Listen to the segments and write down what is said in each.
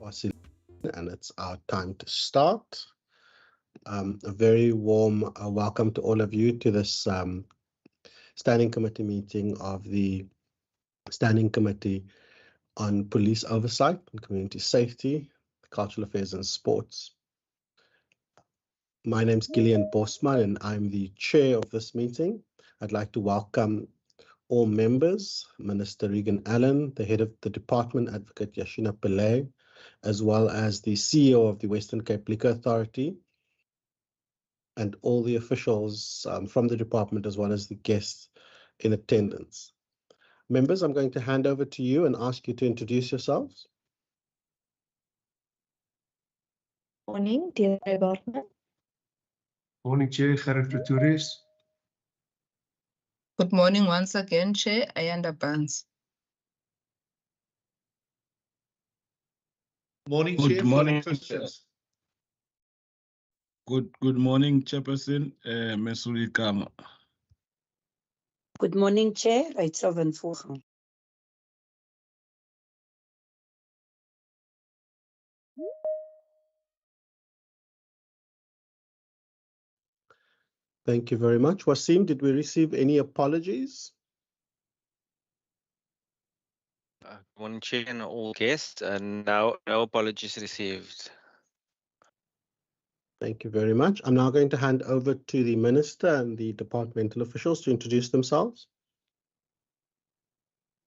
And it's our time to start. A very warm welcome to all of you to this standing committee meeting of the Standing Committee on Police Oversight and Community Safety, Cultural Affairs and Sports. My name is Gillian Bosman and I'm the chair of this meeting. I'd like to welcome all members, Minister Regan Allen, the head of the department, Advocate Yashina Pillay, as well as the CEO of the Western Cape Liquor Authority, and all the officials from the department, as well as the guests in attendance. Members, I'm going to hand over to you and ask you to introduce yourselves. Morning, dear Bartman. Morning, Chair, Gerrit Pretorius. Good morning once again, Chair Ayanda Barnes. Morning, Good Chair. morning. Christians. Good morning, Chairperson, Mesuri Kama. Good morning, Chair. Rachel van Voorgang. Thank you very much. Wasim, did we receive any apologies? Good morning, Chair, and all guests, and no apologies received. Thank you very much. I'm now going to hand over to the Minister and the departmental officials to introduce themselves.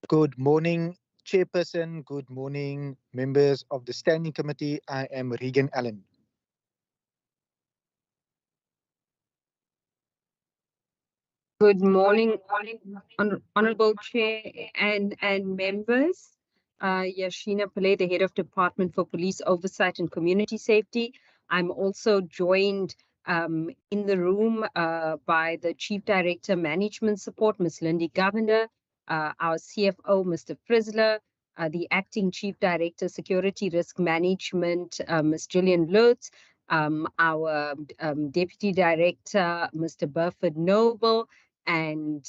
Good morning, Chairperson. Good morning, members of the Standing Committee. I am Regan Allen. Good morning, Honourable Chair and members. Yashina Pillay, the Head of Department for Police Oversight and Community Safety. I'm also joined in the room by the Chief Director Management Support, Ms. Lindy Governor, our CFO, Mr. Frizzler, the Acting Chief Director Security Risk Management, Ms. Gillian Lutz, our Deputy Director, Mr. Burford Noble, and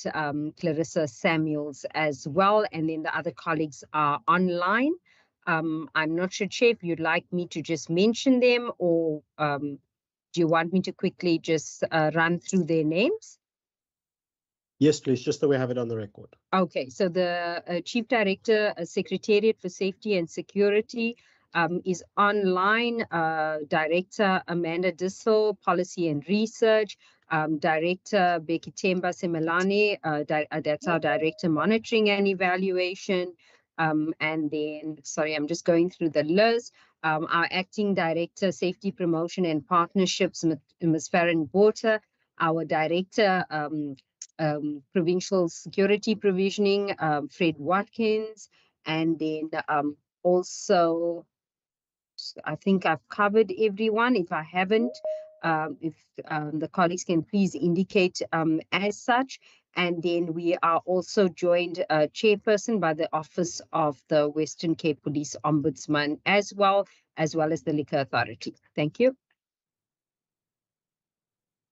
Clarissa Samuels as well, and then the other colleagues are online. I'm not sure, Chair, if you'd like me to just mention them, or do you want me to quickly just run through their names? Yes, please, just so we have it on the record. Okay, so the Chief Director, Secretariat for Safety and Security, is online. Director Amanda Dissel, Policy and Research. Director Becky Temba Semelani, that's our Director Monitoring and Evaluation. And then, sorry, I'm just going through the list. Our Acting Director Safety Promotion and Partnerships, Ms. Farron Water. Our Director Provincial Security Provisioning, Fred Watkins. And then also, I think I've covered everyone. If I haven't, if the colleagues can please indicate as such. And then we are also joined chairperson by the Office of the Western Cape Police Ombudsman as well as the Liquor Authority. Thank you.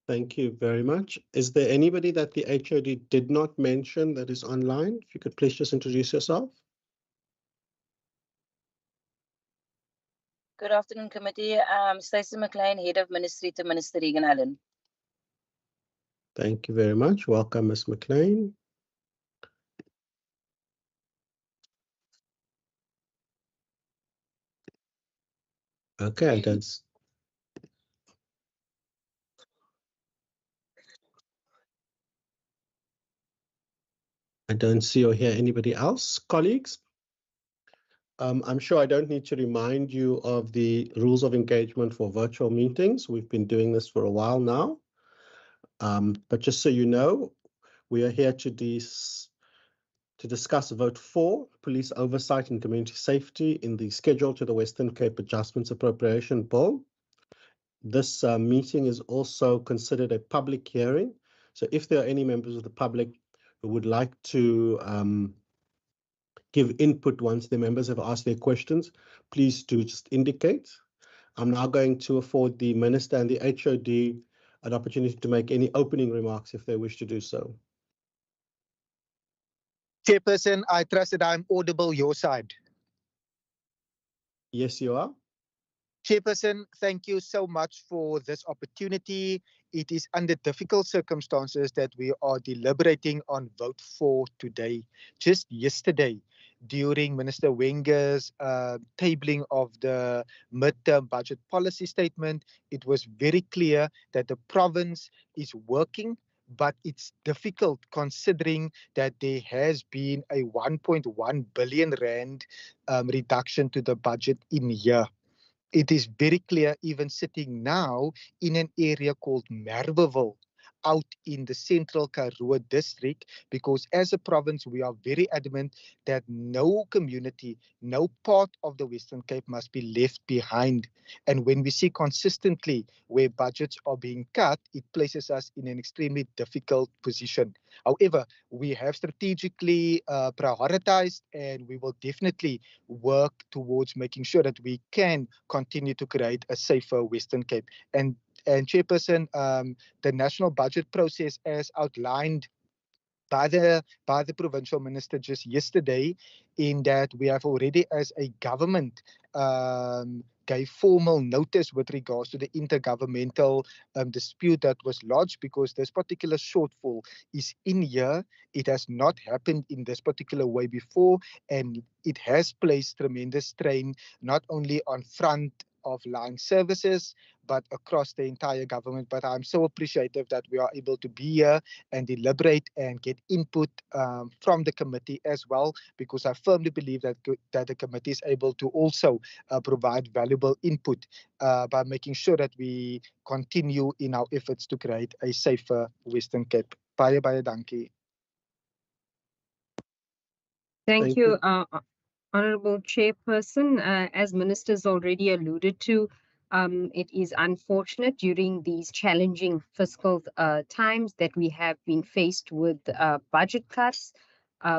Thank you very much. Is there anybody that the HOD did not mention that is online? If you could please just introduce yourself. Good afternoon, committee. Stacey McLean, Head of Ministry to Minister Regan Allen. Thank you very much. Welcome, Ms. McLean. Okay, I don't see or hear anybody else. Colleagues, I'm sure I don't need to remind you of the rules of engagement for virtual meetings. We've been doing this for a while now. But just so you know, we are here to discuss vote 4, police oversight and community safety in the schedule to the Western Cape Adjustments Appropriation Bill. This meeting is also considered a public hearing. So if there are any members of the public who would like to give input once the members have asked their questions, please do just indicate. I'm now going to afford the Minister and the HOD an opportunity to make any opening remarks if they wish to do so. Chairperson, I trust that I'm audible your side. Yes, you are. Chairperson, thank you so much for this opportunity. It is under difficult circumstances that we are deliberating on vote 4 today. Just yesterday, during Minister Wenger's tabling of the midterm budget policy statement, it was very clear that the province is working, but it's difficult considering that there has been a 1.1 billion rand reduction to the budget in here. It is very clear, even sitting now in an area called Merweville, out in the central Karoo district, because as a province, we are very adamant that no community, no part of the Western Cape must be left behind. And when we see consistently where budgets are being cut, it places us in an extremely difficult position. However, we have strategically prioritized, and we will definitely work towards making sure that we can continue to create a safer Western Cape. And Chairperson, the national budget process as outlined by the provincial minister just yesterday, in that we have already as a government gave formal notice with regards to the intergovernmental dispute that was lodged, because this particular shortfall is in here. It has not happened in this particular way before, and it has placed tremendous strain not only on front of line services, but across the entire government. But I'm so appreciative that we are able to be here and deliberate and get input from the committee as well, because I firmly believe that the committee is able to also provide valuable input by making sure that we continue in our efforts to create a safer Western Cape. Baie dankie. Thank you, Honourable Chairperson. As ministers already alluded to, it is unfortunate during these challenging fiscal times that we have been faced with budget cuts.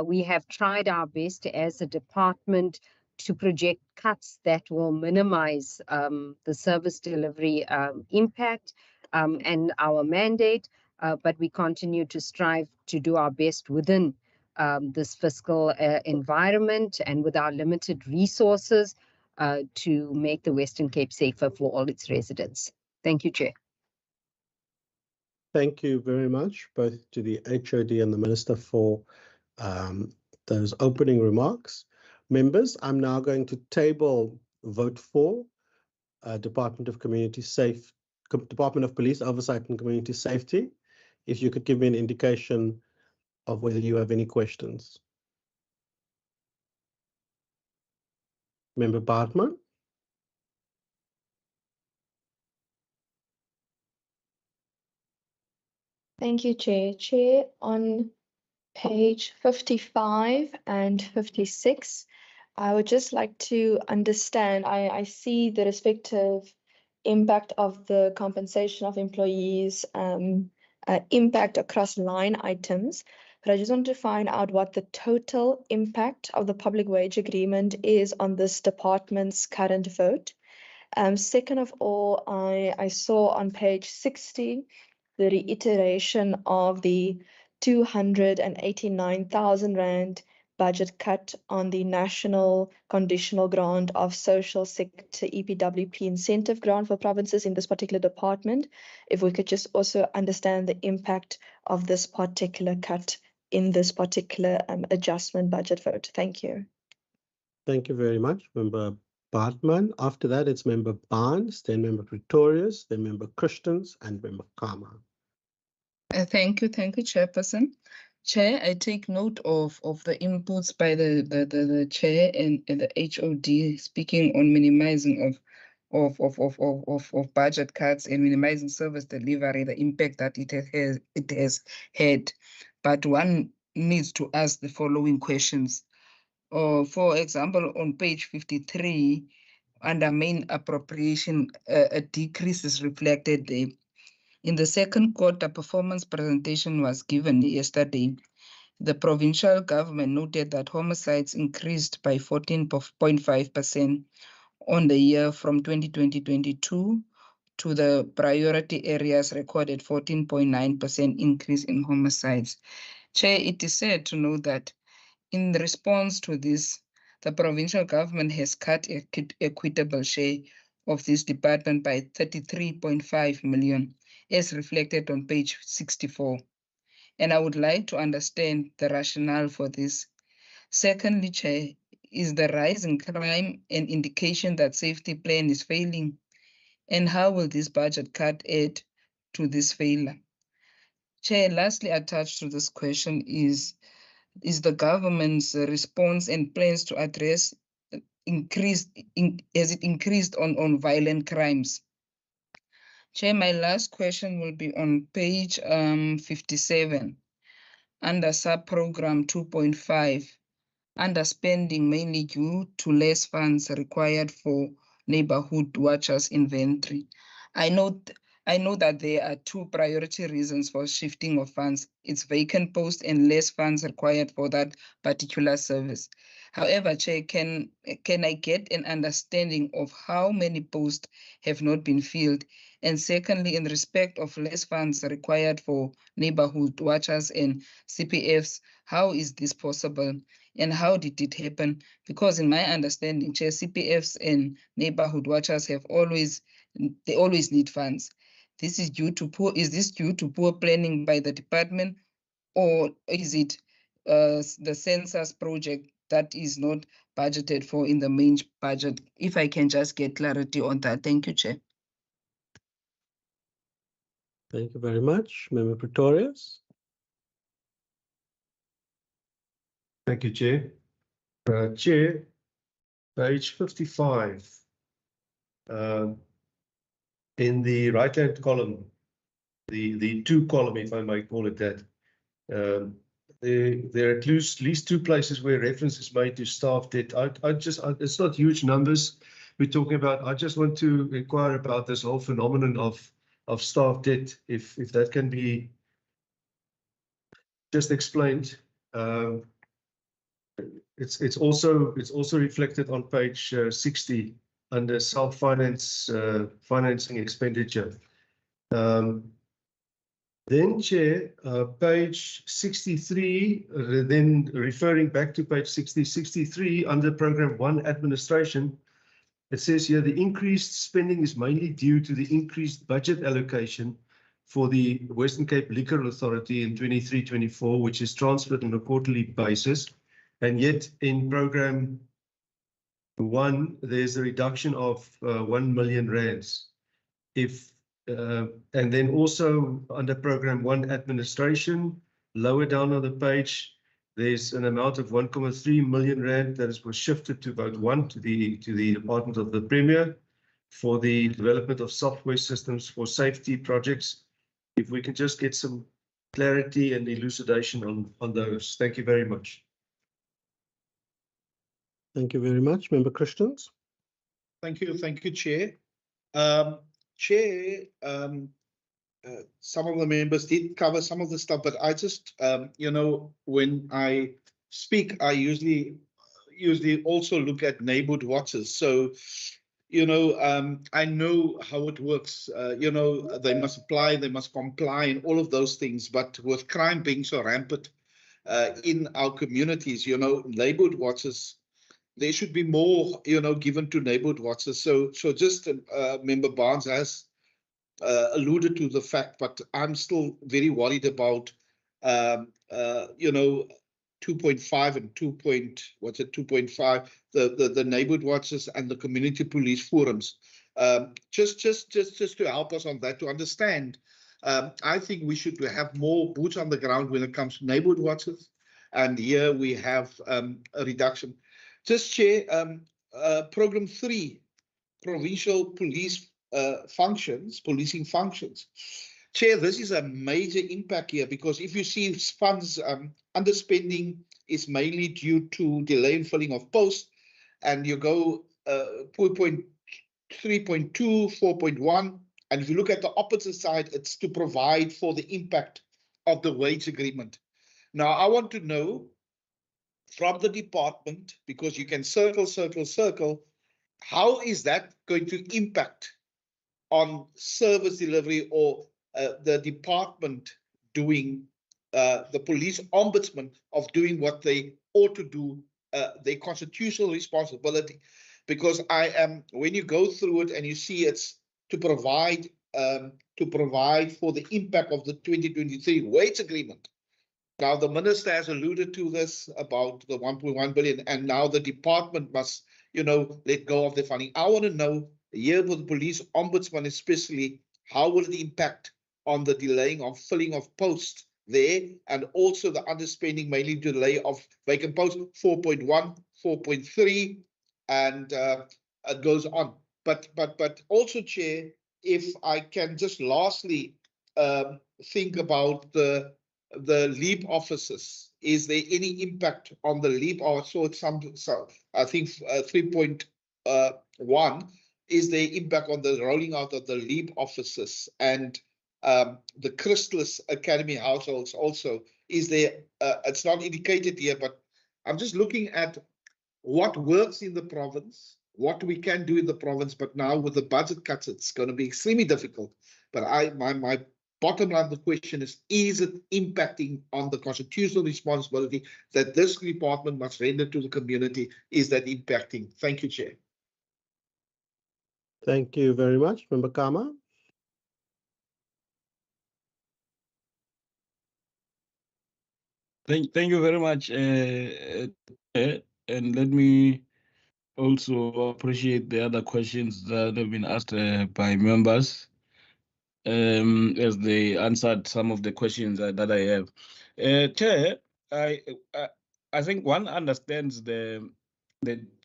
We have tried our best as a department to project cuts that will minimize the service delivery impact and our mandate, but we continue to strive to do our best within this fiscal environment and with our limited resources to make the Western Cape safer for all its residents. Thank you, Chair. Thank you very much, both to the HOD and the Minister, for those opening remarks. Members, I'm now going to table vote 4, Department of Police Oversight and Community Safety. If you could give me an indication of whether you have any questions. Member Bartman. Thank you, Chair. Chair, on page 55 and 56, I would just like to understand, I see the respective impact of the compensation of employees, impact across line items, but I just want to find out what the total impact of the public wage agreement is on this department's current vote. Second of all, I saw on page 60 the reiteration of the 289,000 Rand budget cut on the National Conditional Grant of Social Sector EPWP incentive grant for provinces in this particular department. If we could just also understand the impact of this particular cut in this particular adjustment budget vote. Thank you. Thank you very much, Member Bartman. After that, it's Member Barnes, then Member Pretorius, then Member Christians, and Member Kama. Thank you, Chairperson. Chair, I take note of the inputs by the Chair and the HOD speaking on minimizing of budget cuts and minimizing service delivery, the impact that it has had. But one needs to ask the following questions. For example, on page 53, under main appropriation, a decrease is reflected there. In the second quarter, performance presentation was given yesterday. The provincial government noted that homicides increased by 14.5% on the year from 2020-22 to the priority areas recorded 14.9% increase in homicides. Chair, it is sad to know that in response to this, the provincial government has cut equitable share of this department by 33.5 million, as reflected on page 64. And I would like to understand the rationale for this. Secondly, Chair, is the rise in crime an indication that safety plan is failing? And how will this budget cut add to this failure? Chair, lastly attached to this question is the government's response and plans to address has it increased on violent crimes? Chair, my last question will be on page 57, under sub-program 2.5, underspending mainly due to less funds required for neighborhood watchers inventory. I know that there are two priority reasons for shifting of funds. It's vacant posts and less funds required for that particular service. However, Chair, can I get an understanding of how many posts have not been filled? And secondly, in respect of less funds required for neighborhood watchers and CPFs, how is this possible? And how did it happen? Because in my understanding, Chair, CPFs and neighborhood watchers always need funds. This is due to poor planning by the department, or is it the census project that is not budgeted for in the main budget? If I can just get clarity on that. Thank you, Chair. Thank you very much. Member Pretorius. Thank you, Chair. Chair, page 55. In the right-hand column, the two column, if I might call it that, there are at least two places where reference is made to staff debt. It's not huge numbers we're talking about. I just want to inquire about this whole phenomenon of staff debt, if that can be just explained. It's also reflected on page 60 under self-finance financing expenditure. Then, Chair, page 63, then referring back to page 63 under Program 1 Administration, it says here the increased spending is mainly due to the increased budget allocation for the Western Cape Liquor Authority in 23-24, which is transferred on a quarterly basis. And yet in Program 1, there's a reduction of 1 million rands. And then also under Program 1 Administration, lower down on the page, there's an amount of 1.3 million rand that was shifted to Vote 1 to the Department of the Premier for the development of software systems for safety projects. If we can just get some clarity and elucidation on those. Thank you very much. Thank you very much. Member Christians. Thank you, Chair. Chair, some of the members did cover some of the stuff, but I just, when I speak, I usually also look at neighborhood watches. So, I know how it works. They must apply, they must comply, and all of those things. But with crime being so rampant in our communities, neighborhood watches, there should be more, given to neighborhood watches. So just Member Barnes has alluded to the fact, but I'm still very worried about, 2.5 and 2.5, the neighborhood watches and the community police forums. Just to help us on that, to understand, I think we should have more boots on the ground when it comes to neighborhood watches. And here we have a reduction. Just Chair, Program 3, Provincial Police Policing Functions. Chair, this is a major impact here, because if you see funds underspending is mainly due to delay in filling of posts, and you go 4.3.2, 4.1, and if you look at the opposite side, it's to provide for the impact of the wage agreement. Now, I want to know from the department, because you can circle, how is that going to impact on service delivery, or the department doing, the police ombudsman of doing what they ought to do their constitutional responsibility, because when you go through it and you see it's to provide for the impact of the 2023 wage agreement. Now, the minister has alluded to this about the 1.1 billion, and now the department must, let go of the funding. I want to know, here with the police ombudsman especially, how will it impact on the delaying of filling of posts there, and also the underspending, mainly delay of vacant posts, 4.1, 4.3, and it goes on. But also, Chair, if I can just lastly think about the LEAP officers. Is there any impact on the LEAP? Or so it's I think 3.1. Is there impact on the rolling out of the LEAP officers and the Chrysalis Academy households also? Is there? It's not indicated here, but I'm just looking at what works in the province, what we can do in the province. But now with the budget cuts, it's going to be extremely difficult. But my bottom line of the question is it impacting on the constitutional responsibility that this department must render to the community? Is that impacting? Thank you, Chair. Thank you very much, Member Kama. Thank you very much. And let me also appreciate the other questions that have been asked by members as they answered some of the questions that I have. Chair, I think one understands the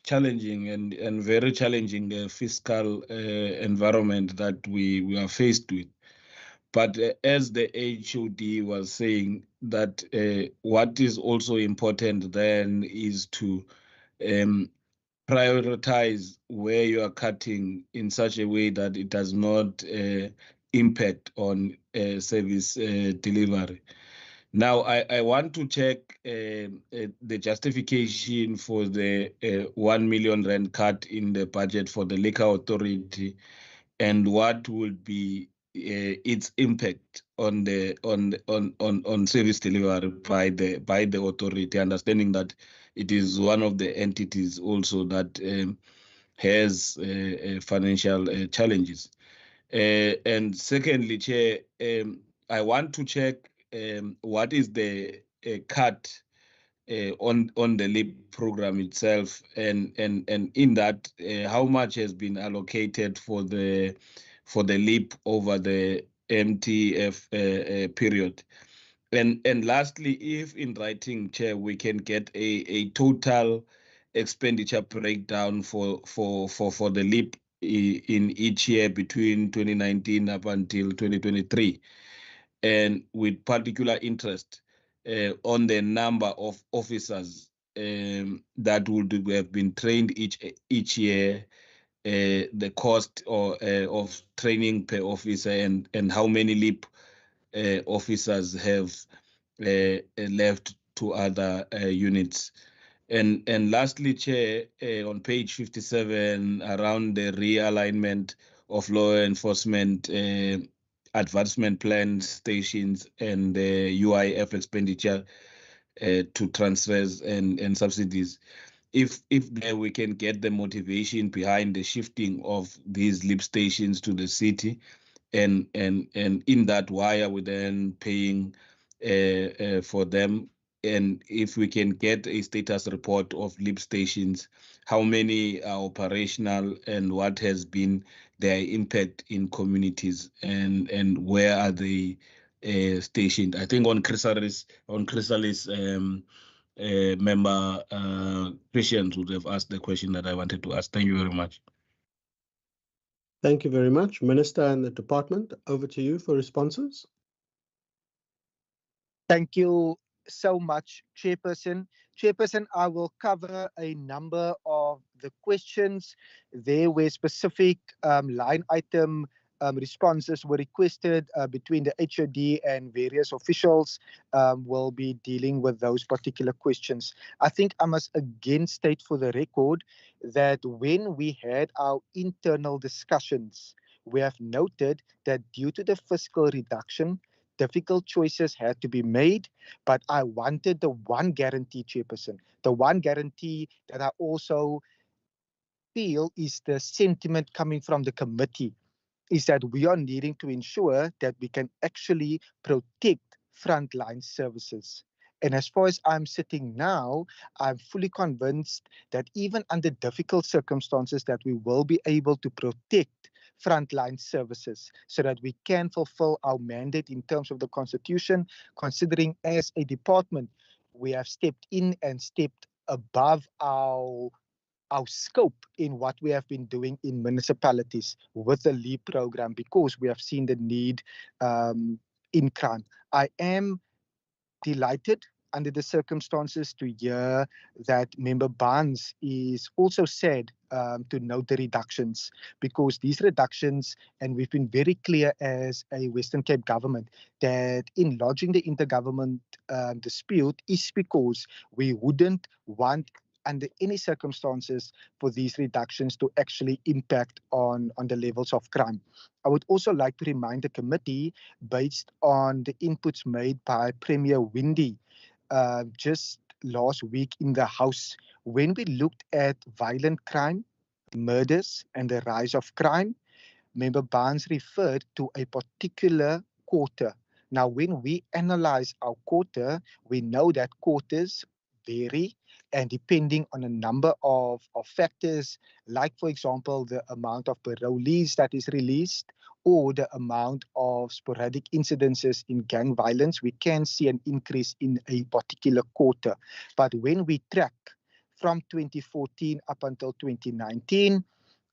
challenging and very challenging fiscal environment that we are faced with. But as the HOD was saying, that what is also important then is to prioritize where you are cutting in such a way that it does not impact on service delivery. Now, I want to check the justification for the 1 million rand cut in the budget for the Liquor Authority, and what would be its impact on the on service delivery by the authority, understanding that it is one of the entities also that has financial challenges. And secondly, Chair, I want to check what is the cut on the LEAP program itself, and in that, how much has been allocated for the LEAP over the MTF period. And lastly, if in writing, Chair, we can get a total expenditure breakdown for the LEAP in each year between 2019 up until 2023, and with particular interest on the number of officers that would have been trained each year, the cost of training per officer, and how many LEAP officers have left to other units. And lastly, Chair, on page 57, around the realignment of law enforcement advancement plan stations and the UIF expenditure to transfers and subsidies. If there we can get the motivation behind the shifting of these LEAP stations to the city, and in that, why are we then paying for them? And if we can get a status report of LEAP stations, how many are operational and what has been their impact in communities, and where are they stationed? I think on Chrysalis member Christians would have asked the question that I wanted to ask. Thank you very much. Thank you very much. Minister and the department, over to you for responses. Thank you so much, Chairperson. Chairperson, I will cover a number of the questions there where specific line item responses were requested between the HOD and various officials. Will be dealing with those particular questions. I think I must again state for the record that when we had our internal discussions, we have noted that due to the fiscal reduction, difficult choices had to be made, but I wanted the one guarantee, Chairperson, the one guarantee that I also feel is the sentiment coming from the committee, is that we are needing to ensure that we can actually protect frontline services. And as far as I'm sitting now, I'm fully convinced that even under difficult circumstances that we will be able to protect frontline services so that we can fulfill our mandate in terms of the Constitution, considering as a department, we have stepped in and stepped above our scope in what we have been doing in municipalities with the LEAP program, because we have seen the need in crime. I am delighted under the circumstances to hear that Member Barnes is also sad to note the reductions, because these reductions, and we've been very clear as a Western Cape government that in lodging the intergovernment dispute is because we wouldn't want under any circumstances for these reductions to actually impact on the levels of crime. I would also like to remind the committee, based on the inputs made by Premier Windy just last week in the House, when we looked at violent crime, murders, and the rise of crime, Member Barnes referred to a particular quarter. Now, when we analyze our quarter, we know that quarters vary, and depending on a number of factors, like, for example, the amount of parolees that is released or the amount of sporadic incidences in gang violence, we can see an increase in a particular quarter. But when we track from 2014 up until 2019,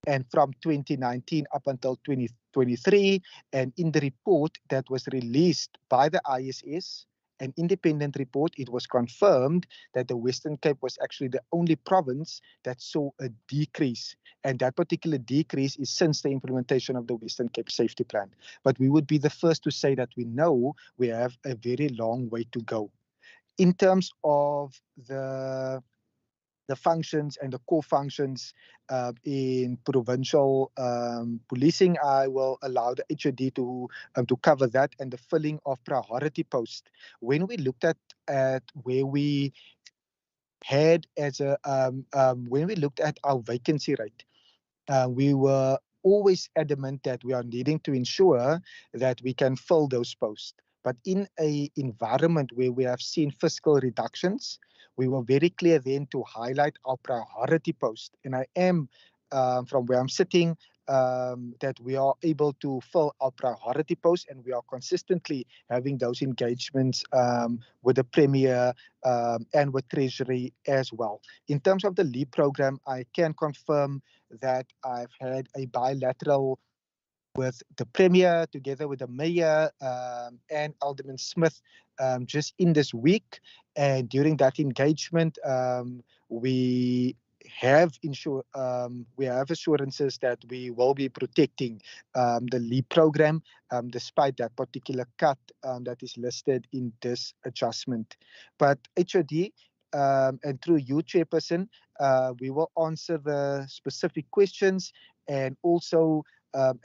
and from 2019 up until 2023, and in the report that was released by the ISS, an independent report, it was confirmed that the Western Cape was actually the only province that saw a decrease. And that particular decrease is since the implementation of the Western Cape Safety Plan. But we would be the first to say that we know we have a very long way to go. In terms of the functions and the core functions in provincial policing, I will allow the HOD to cover that, and the filling of priority posts. When we looked at where we had as a when we looked at our vacancy rate, we were always adamant that we are needing to ensure that we can fill those posts. But in an environment where we have seen fiscal reductions, we were very clear then to highlight our priority post. And I am, from where I'm sitting, that we are able to fill our priority posts, and we are consistently having those engagements with the Premier and with Treasury as well. In terms of the LEAP program, I can confirm that I've had a bilateral with the Premier, together with the Mayor and Alderman Smith, just in this week. And during that engagement, we have assurances that we will be protecting the LEAP program, despite that particular cut that is listed in this adjustment. But HOD, and through you, Chairperson, we will answer the specific questions, and also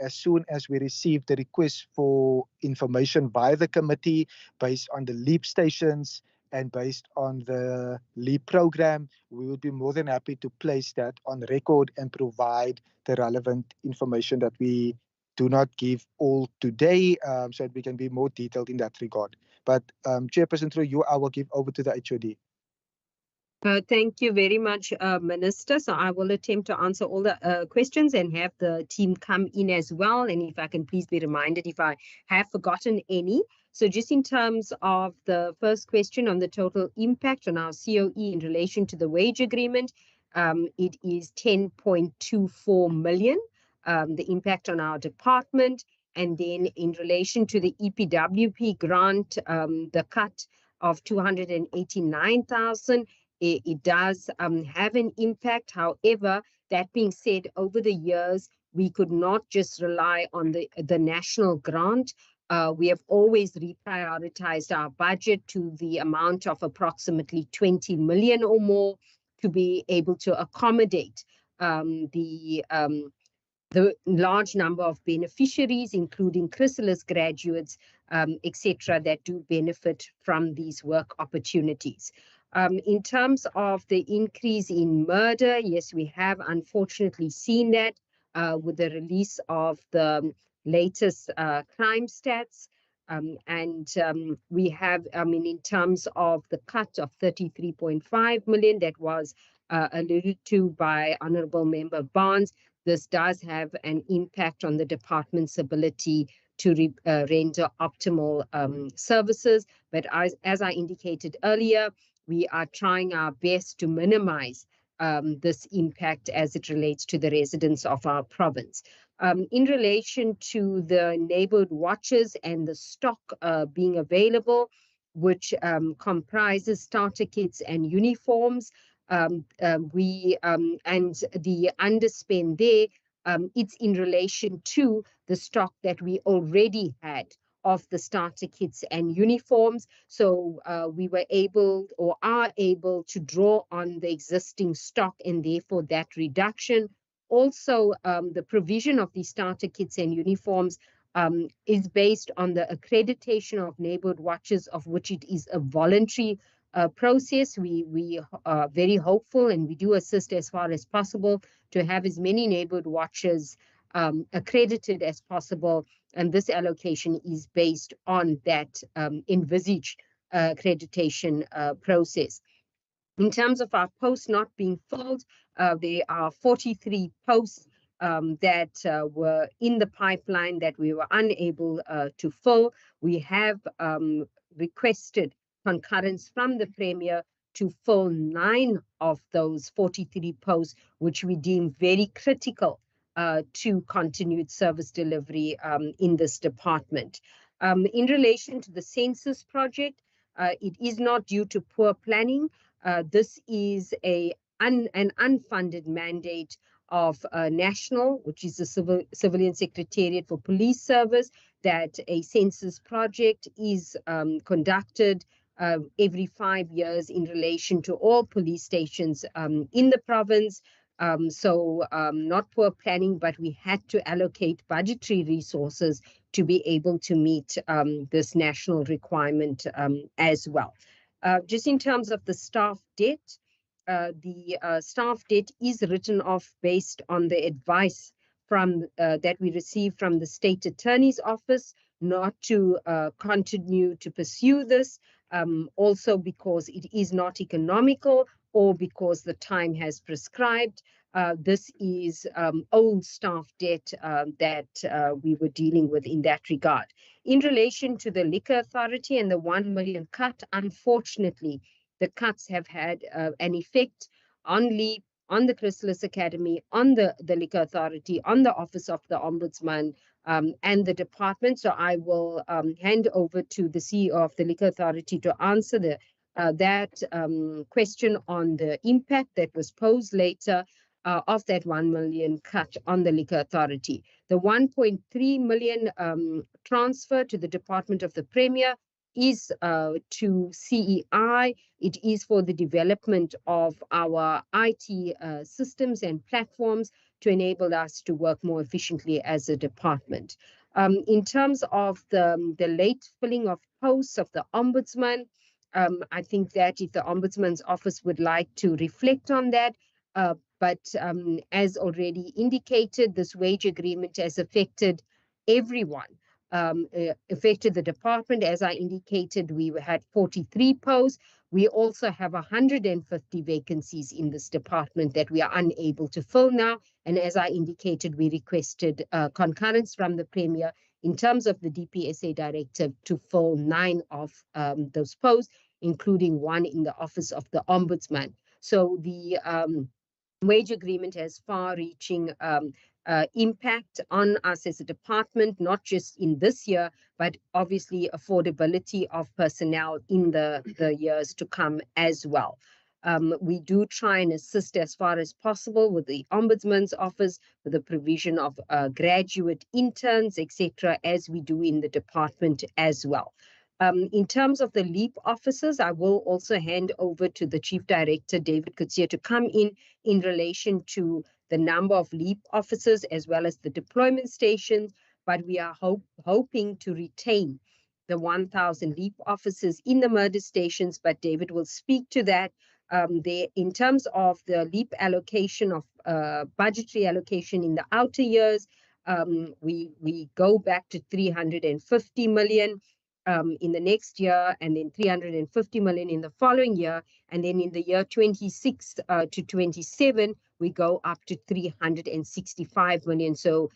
as soon as we receive the request for information by the committee based on the LEAP stations and based on the LEAP program, we would be more than happy to place that on record and provide the relevant information that we do not give all today, so that we can be more detailed in that regard. But Chairperson, through you, I will give over to the HOD. Thank you very much, Minister. So I will attempt to answer all the questions and have the team come in as well. And if I can please be reminded if I have forgotten any. So just in terms of the first question on the total impact on our COE in relation to the wage agreement, it is 10.24 million, the impact on our department. And then in relation to the EPWP grant, the cut of 289,000, it does have an impact. However, that being said, over the years, we could not just rely on the national grant. We have always reprioritized our budget to the amount of approximately 20 million or more to be able to accommodate the the large number of beneficiaries, including chrysalis graduates, etc., that do benefit from these work opportunities. In terms of the increase in murder, yes, we have unfortunately seen that with the release of the latest crime stats. We have, in terms of the cut of 33.5 million that was alluded to by Honourable Member Barnes, this does have an impact on the department's ability to render optimal services. But as I indicated earlier, we are trying our best to minimize this impact as it relates to the residents of our province. In relation to the neighborhood watches and the stock being available, which comprises starter kits and uniforms, and the underspend there, it's in relation to the stock that we already had of the starter kits and uniforms. So we were able or are able to draw on the existing stock, and therefore that reduction. Also, the provision of the starter kits and uniforms is based on the accreditation of neighborhood watches, of which it is a voluntary process. We are very hopeful, and we do assist as far as possible to have as many neighborhood watches accredited as possible, and this allocation is based on that envisaged accreditation process. In terms of our posts not being filled, there are 43 posts that were in the pipeline that we were unable to fill. We have requested concurrence from the Premier to fill 9 of those 43 posts, which we deem very critical to continued service delivery in this department. In relation to the census project, it is not due to poor planning. This is an unfunded mandate of National, which is the Civilian Secretariat for Police Service, that a census project is conducted every 5 years in relation to all police stations in the province. Not poor planning, but we had to allocate budgetary resources to be able to meet this national requirement as well. Just in terms of the staff debt, the staff debt is written off based on the advice from that we received from the State Attorney's Office not to continue to pursue this, also because it is not economical or because the time has prescribed. This is old staff debt that we were dealing with in that regard. In relation to the Liquor Authority and the 1 million cut, unfortunately, the cuts have had an effect on LEAP, on the Chrysalis Academy, on the Liquor Authority, on the Office of the Ombudsman, and the department. So I will hand over to the CEO of the Liquor Authority to answer that question on the impact that was posed later of that 1 million cut on the Liquor Authority. The 1.3 million transfer to the Department of the Premier is to CEI. It is for the development of our IT systems and platforms to enable us to work more efficiently as a department. In terms of the late filling of posts of the Ombudsman, I think that if the Ombudsman's office would like to reflect on that, but as already indicated, this wage agreement has affected everyone, affected the department. As I indicated, we had 43 posts. We also have 150 vacancies in this department that we are unable to fill now. And as I indicated, we requested concurrence from the Premier in terms of the DPSA directive to fill 9 of those posts, including 1 in the Office of the Ombudsman. So the wage agreement has far-reaching impact on us as a department, not just in this year, but obviously affordability of personnel in the years to come as well. We do try and assist as far as possible with the Ombudsman's office, with the provision of graduate interns, etc., as we do in the department as well. In terms of the LEAP officers, I will also hand over to the Chief Director, David Kutsia, to come in relation to the number of LEAP officers as well as the deployment stations, but we are hoping to retain the 1,000 LEAP officers in the murder stations, but David will speak to that. There, in terms of the LEAP allocation of budgetary allocation in the outer years, we go back to 350 million in the next year, and then 350 million in the following year, and then in the year 26 to 27, we go up to 365 million. So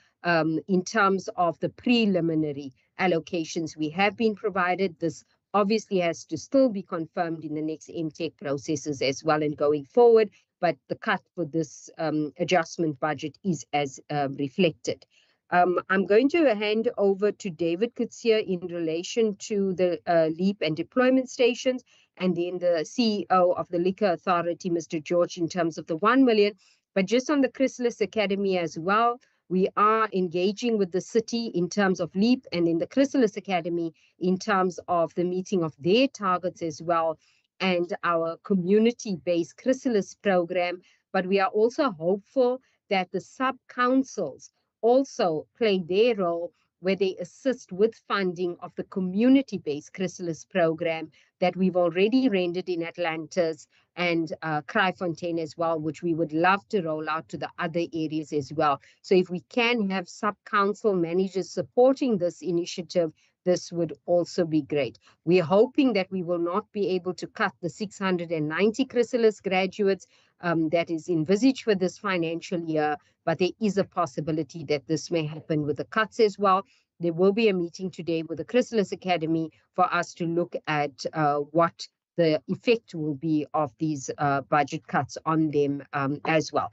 in terms of the preliminary allocations we have been provided, this obviously has to still be confirmed in the next MTech processes as well and going forward, but the cut for this adjustment budget is as reflected. I'm going to hand over to David Kutsia in relation to the LEAP and deployment stations, and then the CEO of the Liquor Authority, Mr. George, in terms of the 1 million. But just on the Chrysalis Academy as well, we are engaging with the city in terms of LEAP and in the Chrysalis Academy in terms of the meeting of their targets as well, and our community-based Chrysalis program. But we are also hopeful that the sub-councils also play their role where they assist with funding of the community-based Chrysalis program that we've already rendered in Atlantis and Kraaifontein as well, which we would love to roll out to the other areas as well. So if we can have sub-council managers supporting this initiative, this would also be great. We're hoping that we will not be able to cut the 690 Chrysalis graduates that is envisaged for this financial year, but there is a possibility that this may happen with the cuts as well. There will be a meeting today with the Chrysalis Academy for us to look at what the effect will be of these budget cuts on them as well.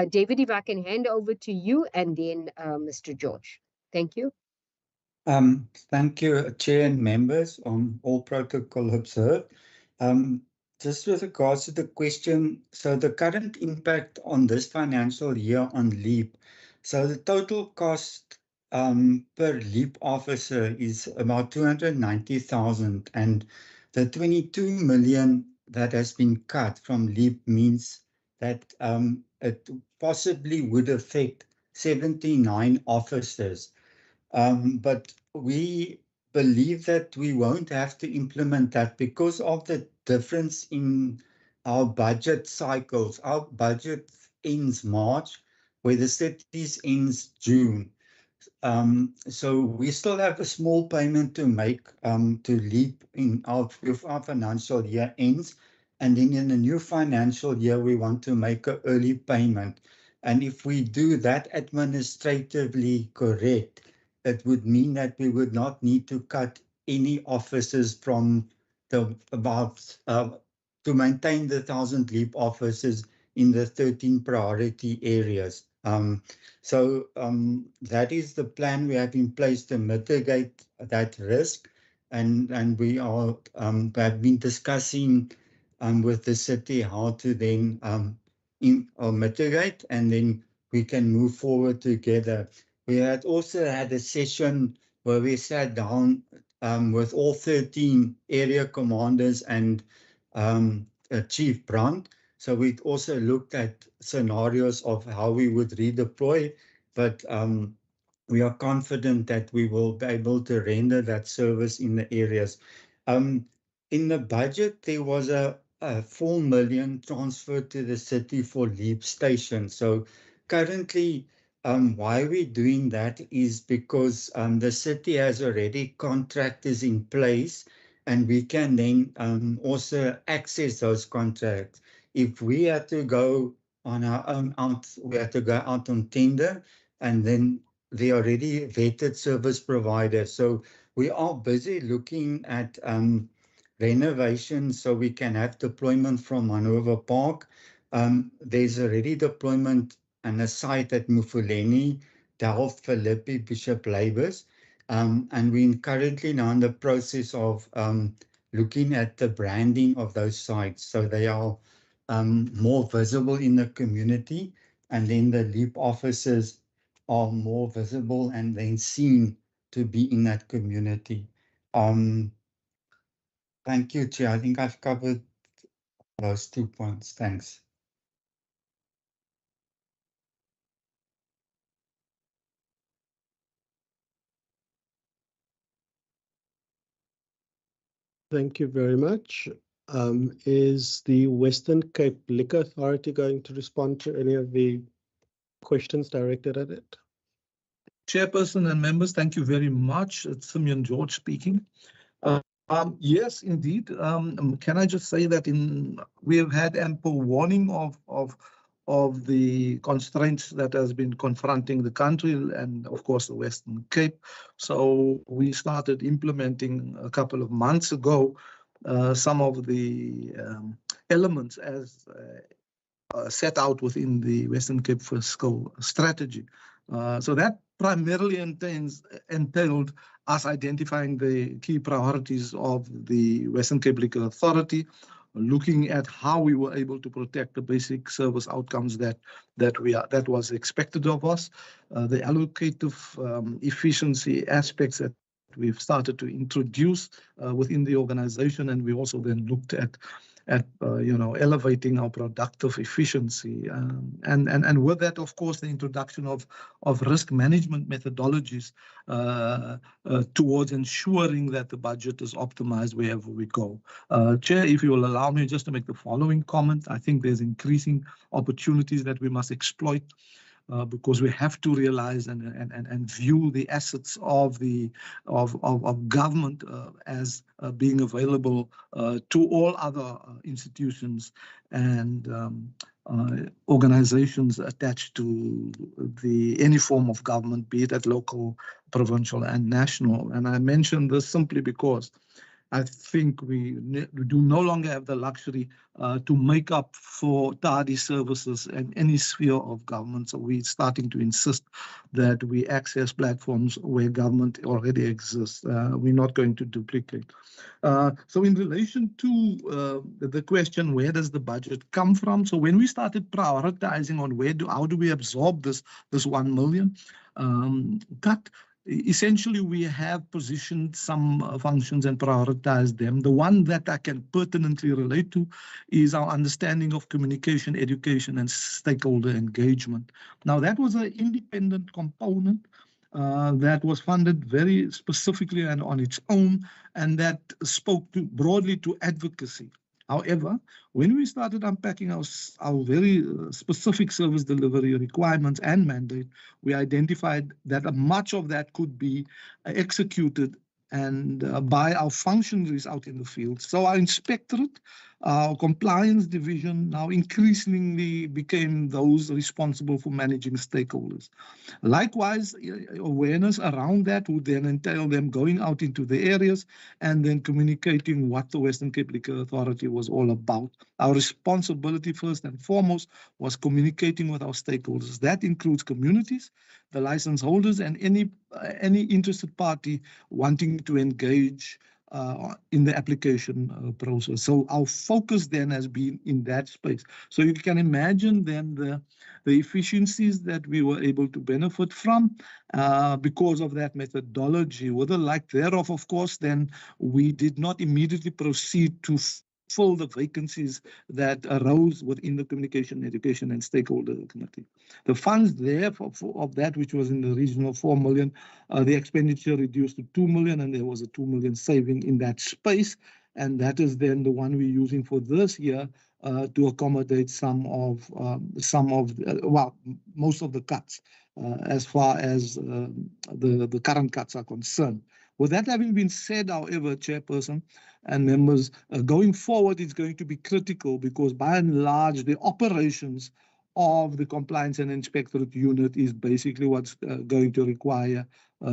David, if I can hand over to you and then Mr. George. Thank you. Thank you, Chair and members, on all protocol observed. Just with regards to the question, so the current impact on this financial year on LEAP, so the total cost per LEAP officer is about 290,000, and the 22 million that has been cut from LEAP means that it possibly would affect 79 officers. But we believe that we won't have to implement that because of the difference in our budget cycles. Our budget ends March, where the cities ends June. So we still have a small payment to make to LEAP in our financial year ends. And then in the new financial year, we want to make an early payment. And if we do that administratively correct, it would mean that we would not need to cut any officers from the to maintain the 1,000 LEAP officers in the 13 priority areas. So that is the plan we have in place to mitigate that risk, and we are have been discussing with the city how to then mitigate, and then we can move forward together. We had also had a session where we sat down with all 13 area commanders and Chief Brandt. So we also looked at scenarios of how we would redeploy, but we are confident that we will be able to render that service in the areas. In the budget, there was a 4 million transferred to the city for LEAP stations. So currently, why we're doing that is because the city has already contractors in place, and we can then also access those contracts. If we had to go on our own out, we had to go out on tender, and then they already vetted service providers. So we are busy looking at renovation so we can have deployment from Hanover Park. There's already deployment and a site at Mufuleni, Delft, Philippi, Bishop Labers. And we're currently now in the process of looking at the branding of those sites so they are more visible in the community, and then the LEAP officers are more visible and then seen to be in that community. Thank you, Chair. I think I've covered those 2 points. Thanks. Thank you very much. Is the Western Cape Liquor Authority going to respond to any of the questions directed at it? Chairperson and members, thank you very much. It's Simeon George speaking. Yes, indeed. Can I just say that we have had ample warning of the constraints that has been confronting the country and, of course, the Western Cape. So we started implementing a couple of months ago some of the elements as set out within the Western Cape fiscal strategy. So that primarily entailed us identifying the key priorities of the Western Cape Liquor Authority, looking at how we were able to protect the basic service outcomes that was expected of us, the allocative efficiency aspects that we've started to introduce within the organization, and we also then looked at elevating our productive efficiency, and with that, of course, the introduction of risk management methodologies towards ensuring that the budget is optimized wherever we go. Chair, if you will allow me just to make the following comment, I think there's increasing opportunities that we must exploit. Because we have to realize and view the assets of government as being available to all other institutions and organizations attached to any form of government, be it at local, provincial, and national. And I mention this simply because I think we do no longer have the luxury to make up for tardy services in any sphere of government. So we're starting to insist that we access platforms where government already exists. We're not going to duplicate. So in relation to the question, where does the budget come from? So when we started prioritizing on how do we absorb this 1 million cut, essentially, we have positioned some functions and prioritized them. The one that I can pertinently relate to is our understanding of communication, education, and stakeholder engagement. Now, that was an independent component that was funded very specifically and on its own, and that spoke broadly to advocacy. However, when we started unpacking our very specific service delivery requirements and mandate, we identified that much of that could be executed and by our functionaries out in the field. So our inspectorate, our compliance division now increasingly became those responsible for managing stakeholders. Likewise, awareness around that would then entail them going out into the areas and then communicating what the Western Cape Liquor Authority was all about. Our responsibility first and foremost was communicating with our stakeholders. That includes communities, the license holders, and any interested party wanting to engage in the application process. So our focus then has been in that space. So you can imagine then the efficiencies that we were able to benefit from because of that methodology. With the like thereof, of course, then we did not immediately proceed to fill the vacancies that arose within the communication, education, and stakeholder committee. The funds there of that, which was in the region of 4 million, the expenditure reduced to 2 million, and there was a 2 million saving in that space. And that is then the one we're using for this year to accommodate most of the cuts as far as the current cuts are concerned. With that having been said, however, Chairperson and members, going forward, it's going to be critical because by and large, the operations of the compliance and inspectorate unit is basically what's going to require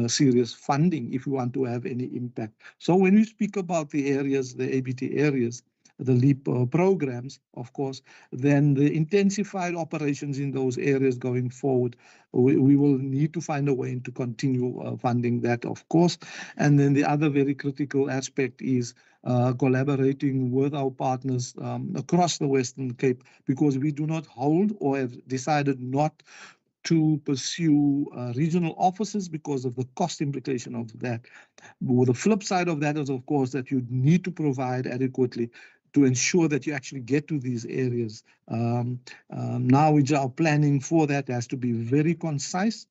serious funding if we want to have any impact. So when we speak about the areas, the ABT areas, the LEAP programs, of course, then the intensified operations in those areas going forward, we will need to find a way to continue funding that, of course. And then the other very critical aspect is collaborating with our partners across the Western Cape, because we do not hold or have decided not to pursue regional offices because of the cost implication of that. But the flip side of that is, of course, that you need to provide adequately to ensure that you actually get to these areas. Now our planning for that has to be very concise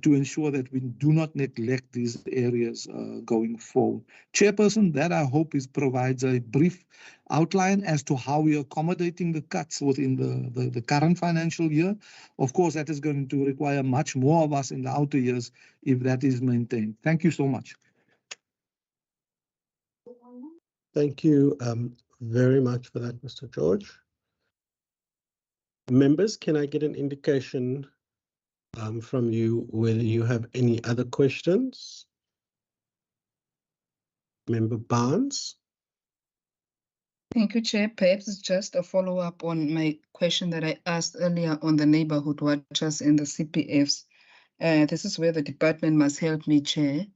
to ensure that we do not neglect these areas going forward. Chairperson, that I hope provides a brief outline as to how we are accommodating the cuts within the current financial year. Of course, that is going to require much more of us in the outer years if that is maintained. Thank you so much. Thank you very much for that, Mr. George. Members, can I get an indication from you whether you have any other questions? Member Barnes. Thank you, Chair. Perhaps it's just a follow-up on my question that I asked earlier on the neighborhood watchers and the CPFs. This is where the department must help me, Chair.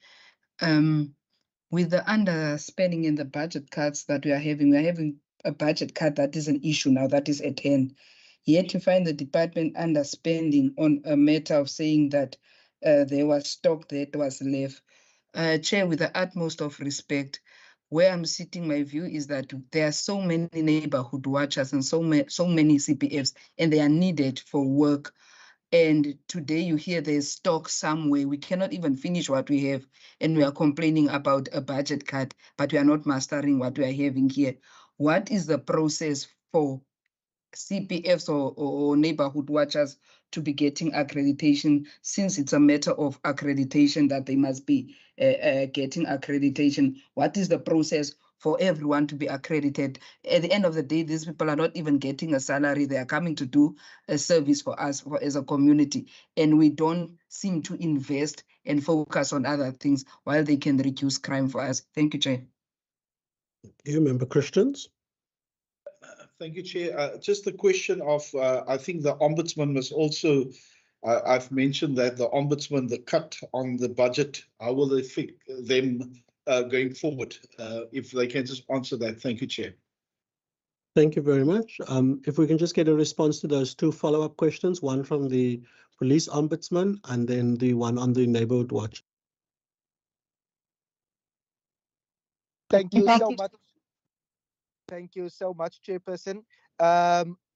With the underspending in the budget cuts that we're having a budget cut that is an issue now that is at hand. Yet you find the department underspending on a matter of saying that there was stock that was left. Chair, with the utmost of respect, where I'm sitting, my view is that there are so many neighborhood watchers and so many CPFs, and they are needed for work. And today you hear there's stock somewhere. We cannot even finish what we have, and we are complaining about a budget cut, but we are not mastering what we are having here. What is the process for CPFs or neighborhood watchers to be getting accreditation, since it's a matter of accreditation that they must be getting accreditation? What is the process for everyone to be accredited? At the end of the day, these people are not even getting a salary. They are coming to do a service for us as a community, and we don't seem to invest and focus on other things while they can reduce crime for us. Thank you, Chair. You, Member Christians. Thank you, Chair. Just a question of, I think the Ombudsman must also, I've mentioned that the Ombudsman, the cut on the budget, how will they affect them going forward? If they can just answer that. Thank you, Chair. Thank you very much. If we can just get a response to those two follow-up questions, one from the Police Ombudsman and then the one on the Neighborhood Watch. Thank you so much. Thank you so much, Chairperson.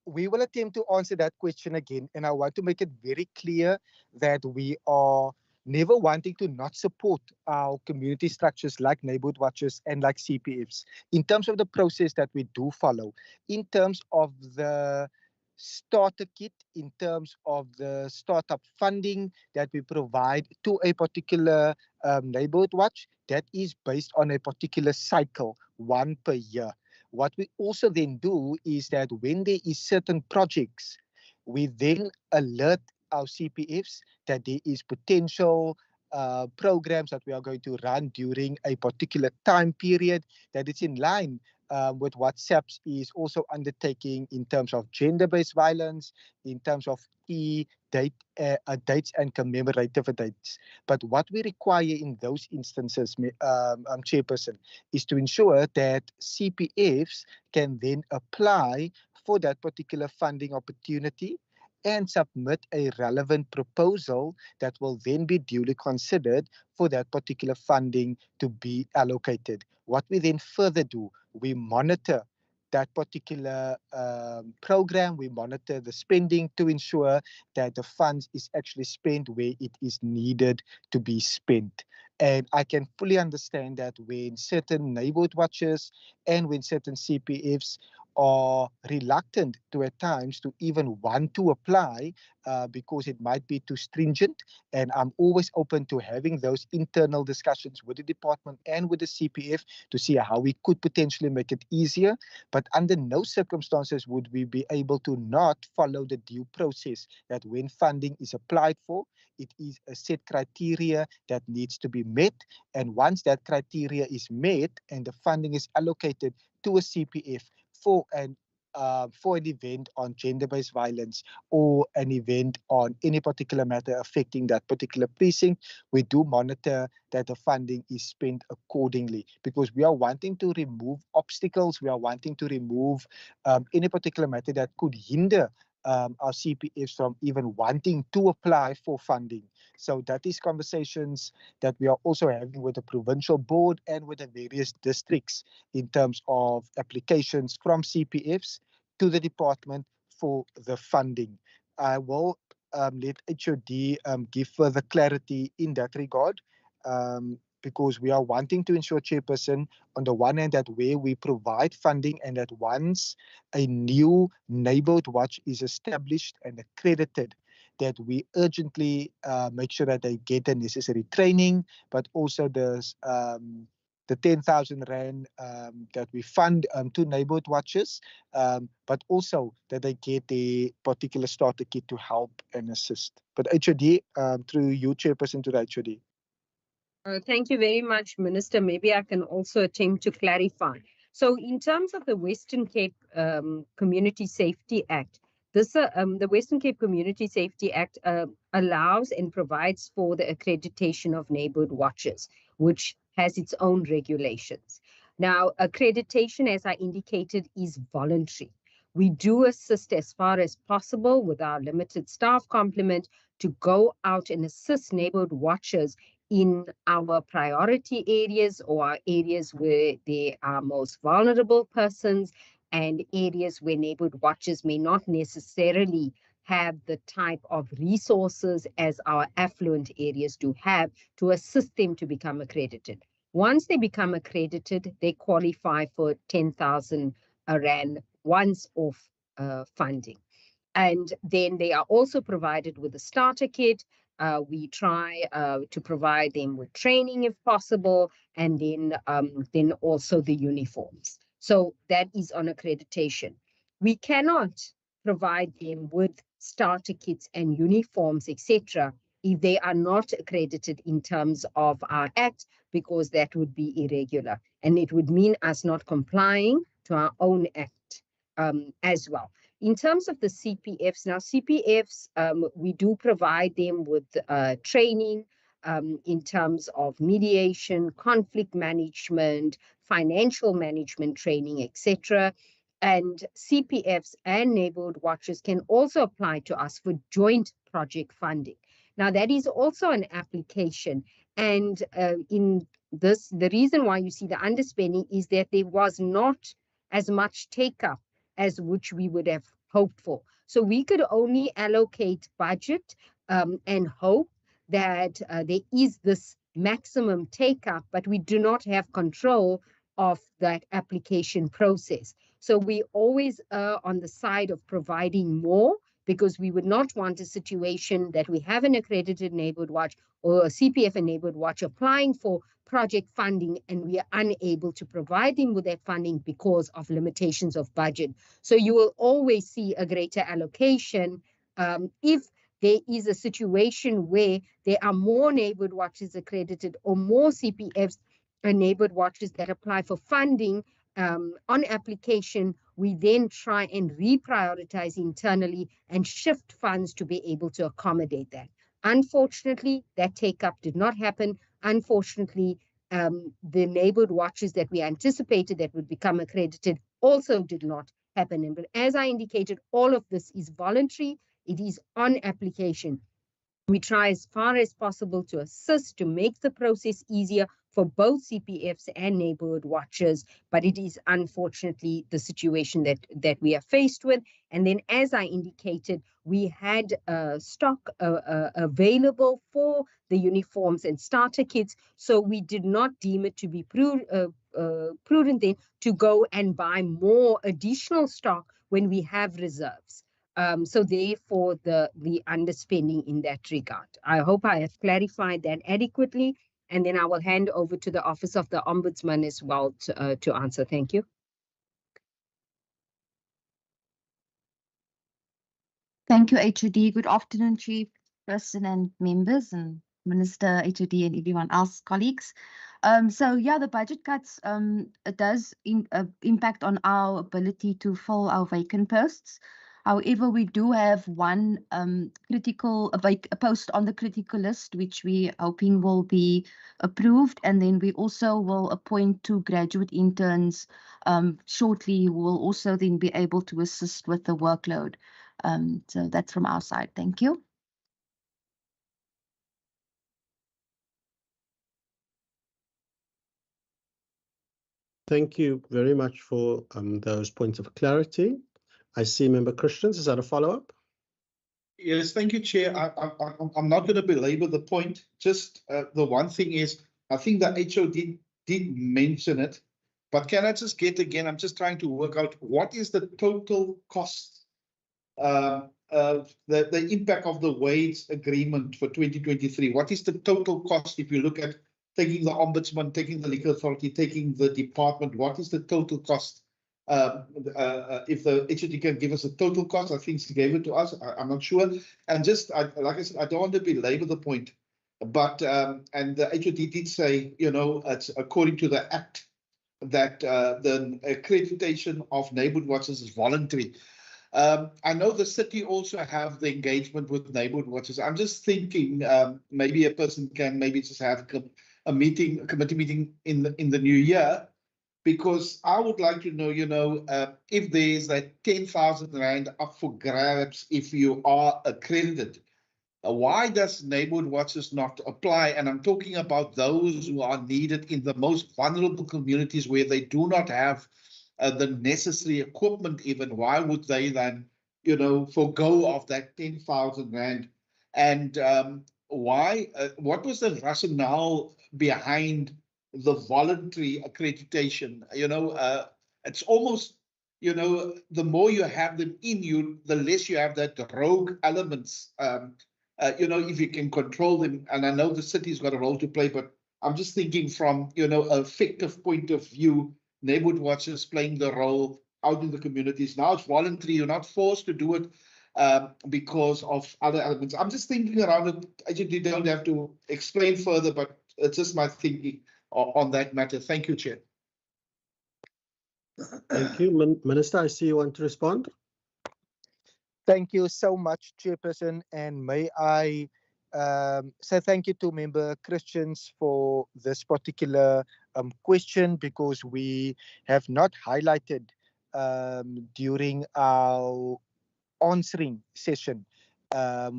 We will attempt to answer that question again, and I want to make it very clear that we are never wanting to not support our community structures like neighborhood watchers and like CPFs. In terms of the process that we do follow, in terms of the starter kit, in terms of the startup funding that we provide to a particular neighborhood watch, that is based on a particular cycle, one per year. What we also then do is that when there is certain projects, we then alert our CPFs that there is potential programs that we are going to run during a particular time period that is in line with what SAPS is also undertaking in terms of gender-based violence, in terms of key dates and commemorative dates. But what we require in those instances, Chairperson, is to ensure that CPFs can then apply for that particular funding opportunity and submit a relevant proposal that will then be duly considered for that particular funding to be allocated. What we then further do, we monitor that particular program, we monitor the spending to ensure that the funds is actually spent where it is needed to be spent. And I can fully understand that when certain neighborhood watchers and when certain CPFs are reluctant to at times to even want to apply because it might be too stringent. And I'm always open to having those internal discussions with the department and with the CPF to see how we could potentially make it easier. But under no circumstances would we be able to not follow the due process that when funding is applied for, it is a set criteria that needs to be met. And once that criteria is met and the funding is allocated to a CPF for an event on gender-based violence or an event on any particular matter affecting that particular precinct, we do monitor that the funding is spent accordingly, because we are wanting to remove obstacles, we are wanting to remove any particular matter that could hinder our CPFs from even wanting to apply for funding. So that is conversations that we are also having with the provincial board and with the various districts in terms of applications from CPFs to the department for the funding. I will let HOD give further clarity in that regard, because we are wanting to ensure, Chairperson, on the one hand, that where we provide funding and that once a new neighborhood watch is established and accredited, that we urgently make sure that they get the necessary training, but also the 10,000 Rand that we fund to neighborhood watches, but also that they get the particular starter kit to help and assist. But HOD, through you, Chairperson, to the HOD. Thank you very much, Minister. Maybe I can also attempt to clarify. So in terms of the Western Cape Community Safety Act, the Western Cape Community Safety Act allows and provides for the accreditation of neighborhood watches, which has its own regulations. Now, accreditation, as I indicated, is voluntary. We do assist as far as possible with our limited staff complement to go out and assist neighborhood watchers in our priority areas or our areas where there are most vulnerable persons and areas where neighborhood watchers may not necessarily have the type of resources as our affluent areas do have to assist them to become accredited. Once they become accredited, they qualify for 10,000 Rand once-off funding. And then they are also provided with a starter kit. We try to provide them with training if possible, and then also the uniforms. So that is on accreditation. We cannot provide them with starter kits and uniforms, etc., if they are not accredited in terms of our act, because that would be irregular. And it would mean us not complying to our own act as well. In terms of the CPFs, now CPFs, we do provide them with training in terms of mediation, conflict management, financial management training, etc. And CPFs and neighborhood watchers can also apply to us for joint project funding. Now, that is also an application. And in this, the reason why you see the underspending is that there was not as much take-up as which we would have hoped for. So we could only allocate budget and hope that there is this maximum take-up, but we do not have control of that application process. So we always are on the side of providing more, because we would not want a situation that we have an accredited neighborhood watch or a CPF and neighborhood watch applying for project funding and we are unable to provide them with that funding because of limitations of budget. So you will always see a greater allocation if there is a situation where there are more neighborhood watches accredited or more CPFs and neighborhood watches that apply for funding on application. We then try and reprioritize internally and shift funds to be able to accommodate that. Unfortunately, that take-up did not happen. Unfortunately, the neighborhood watches that we anticipated that would become accredited also did not happen. But as I indicated, all of this is voluntary. It is on application. We try as far as possible to assist, to make the process easier for both CPFs and neighborhood watchers, but it is unfortunately the situation that we are faced with. And then, as I indicated, we had stock available for the uniforms and starter kits, so we did not deem it to be prudent then to go and buy more additional stock when we have reserves. So therefore, the underspending in that regard. I hope I have clarified that adequately, and then I will hand over to the Office of the Ombudsman as well to answer. Thank you. Thank you, HOD. Good afternoon, Chairperson and members and Minister, HOD and everyone else, colleagues. So yeah, the budget cuts, it does impact on our ability to fill our vacant posts. However, we do have one a post on the critical list, which we hoping will be approved. And then we also will appoint 2 graduate interns shortly, who will also then be able to assist with the workload. So that's from our side. Thank you. Thank you very much for those points of clarity. I see Member Christians. Is that a follow-up? Yes, thank you, Chair. I'm not going to belabor the point. Just the one thing is, I think the HOD did mention it, but can I just get again? I'm just trying to work out what is the total cost, the impact of the wage agreement for 2023. What is the total cost if you look at taking the ombudsman, taking the liquor authority, taking the department? What is the total cost? If the HOD can give us a total cost, I think she gave it to us. I'm not sure. And just like I said, I don't want to belabor the point, but and the HOD did say, you know, it's according to the Act that the accreditation of neighborhood watches is voluntary. I know the city also have the engagement with neighborhood watches. I'm just thinking maybe a person can maybe just have a meeting, a committee meeting in the new year. Because I would like to know, you know, if there is that 10,000 Rand up for grabs if you are accredited, why does neighborhood watches not apply? And I'm talking about those who are needed in the most vulnerable communities where they do not have the necessary equipment even. Why would they then, you know, forgo of that 10,000 Rand? And why, what was the rationale behind the voluntary accreditation? You know, it's almost, you know, the more you have them in you, the less you have that rogue elements. You know, if you can control them, and I know the city's got a role to play, but I'm just thinking from, you know, an effective point of view, neighborhood watchers playing the role out in the communities. Now it's voluntary, you're not forced to do it because of other elements. I'm just thinking around it. I just don't have to explain further, but it's just my thinking on that matter. Thank you, Chair. Thank you. Minister, I see you want to respond. Thank you so much, Chairperson, and may I say thank you to Member Christians for this particular question, because we have not highlighted during our answering session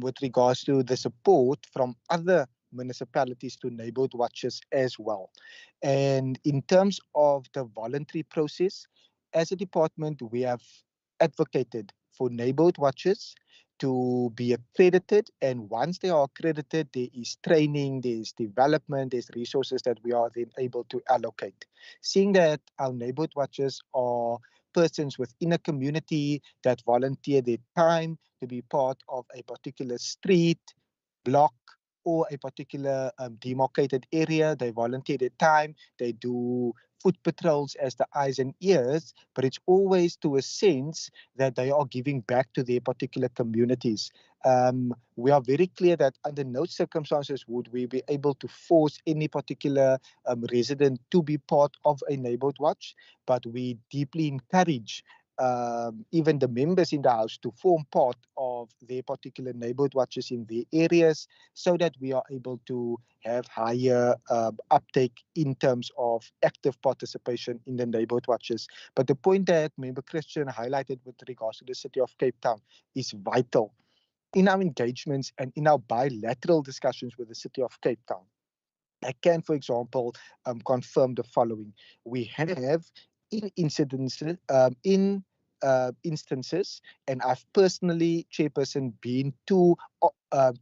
with regards to the support from other municipalities to neighborhood watches as well. And in terms of the voluntary process, as a department, we have advocated for neighborhood watches to be accredited, and once they are accredited, there is training, there's development, there's resources that we are then able to allocate. Seeing that our neighborhood watches are persons within a community that volunteer their time to be part of a particular street, block, or a particular demarcated area. They volunteer their time, they do foot patrols as the eyes and ears, but it's always to a sense that they are giving back to their particular communities. We are very clear that under no circumstances would we be able to force any particular resident to be part of a neighborhood watch, but we deeply encourage even the members in the house to form part of their particular neighborhood watches in their areas, so that we are able to have higher uptake in terms of active participation in the neighborhood watches. But the point that Member Christian highlighted with regards to the City of Cape Town is vital. In our engagements and in our bilateral discussions with the City of Cape Town, I can, for example, confirm the following. We have instances, and I've personally, Chairperson, been to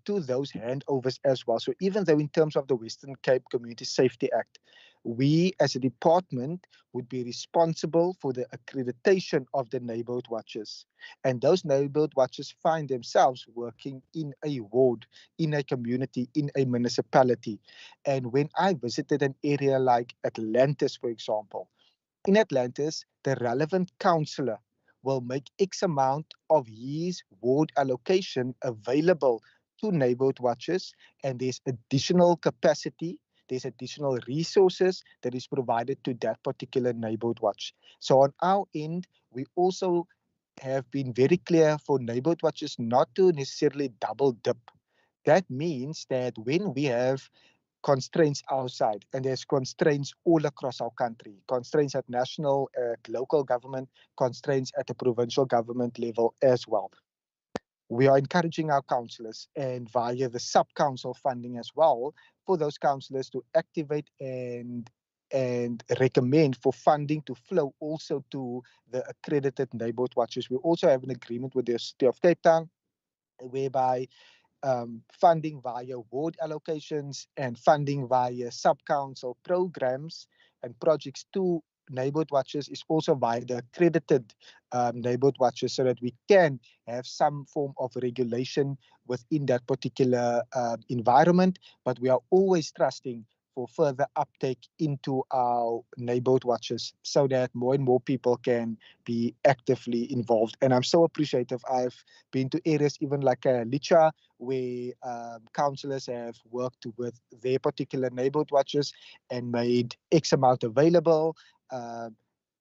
those handovers as well. So even though in terms of the Western Cape Community Safety Act, we as a department would be responsible for the accreditation of the neighborhood watches. And those neighborhood watches find themselves working in a ward, in a community, in a municipality. And when I visited an area like Atlantis, for example, in Atlantis, the relevant councillor will make X amount of his ward allocation available to neighborhood watches, and there's additional capacity, there's additional resources that is provided to that particular neighborhood watch. So on our end, we also have been very clear for neighborhood watches not to necessarily double dip. That means that when we have constraints outside, and there's constraints all across our country, constraints at national, local government, constraints at the provincial government level as well. We are encouraging our councillors, and via the sub-council funding as well, for those councillors to activate and recommend for funding to flow also to the accredited neighborhood watches. We also have an agreement with the City of Cape Town whereby funding via ward allocations and funding via sub-council programs and projects to neighborhood watches is also via the accredited neighborhood watches, so that we can have some form of regulation within that particular environment. But we are always trusting for further uptake into our neighborhood watches, so that more and more people can be actively involved. And I'm so appreciative. I've been to areas even like Licha, where councillors have worked with their particular neighborhood watches and made X amount available.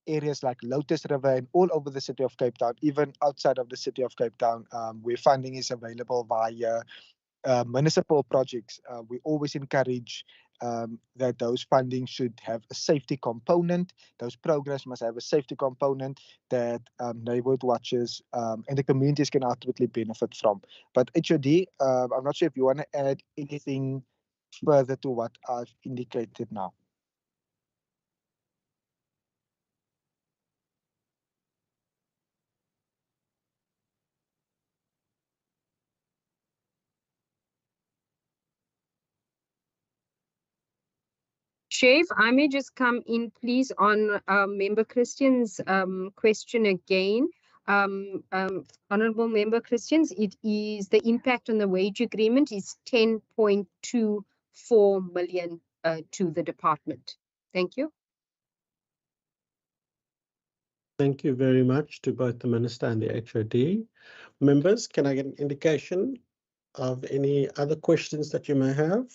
Areas like Lotus River and all over the city of Cape Town, even outside of the city of Cape Town, where funding is available via municipal projects. We always encourage that those funding should have a safety component. Those programs must have a safety component that neighborhood watches and the communities can ultimately benefit from. But HOD, I'm not sure if you want to add anything further to what I've indicated now. Chair, if I may just come in, please, on Member Christian's question again. Honourable Member Christians, it is the impact on the wage agreement is 10.24 million to the department. Thank you. Thank you very much to both the Minister and the HOD. Members, can I get an indication of any other questions that you may have?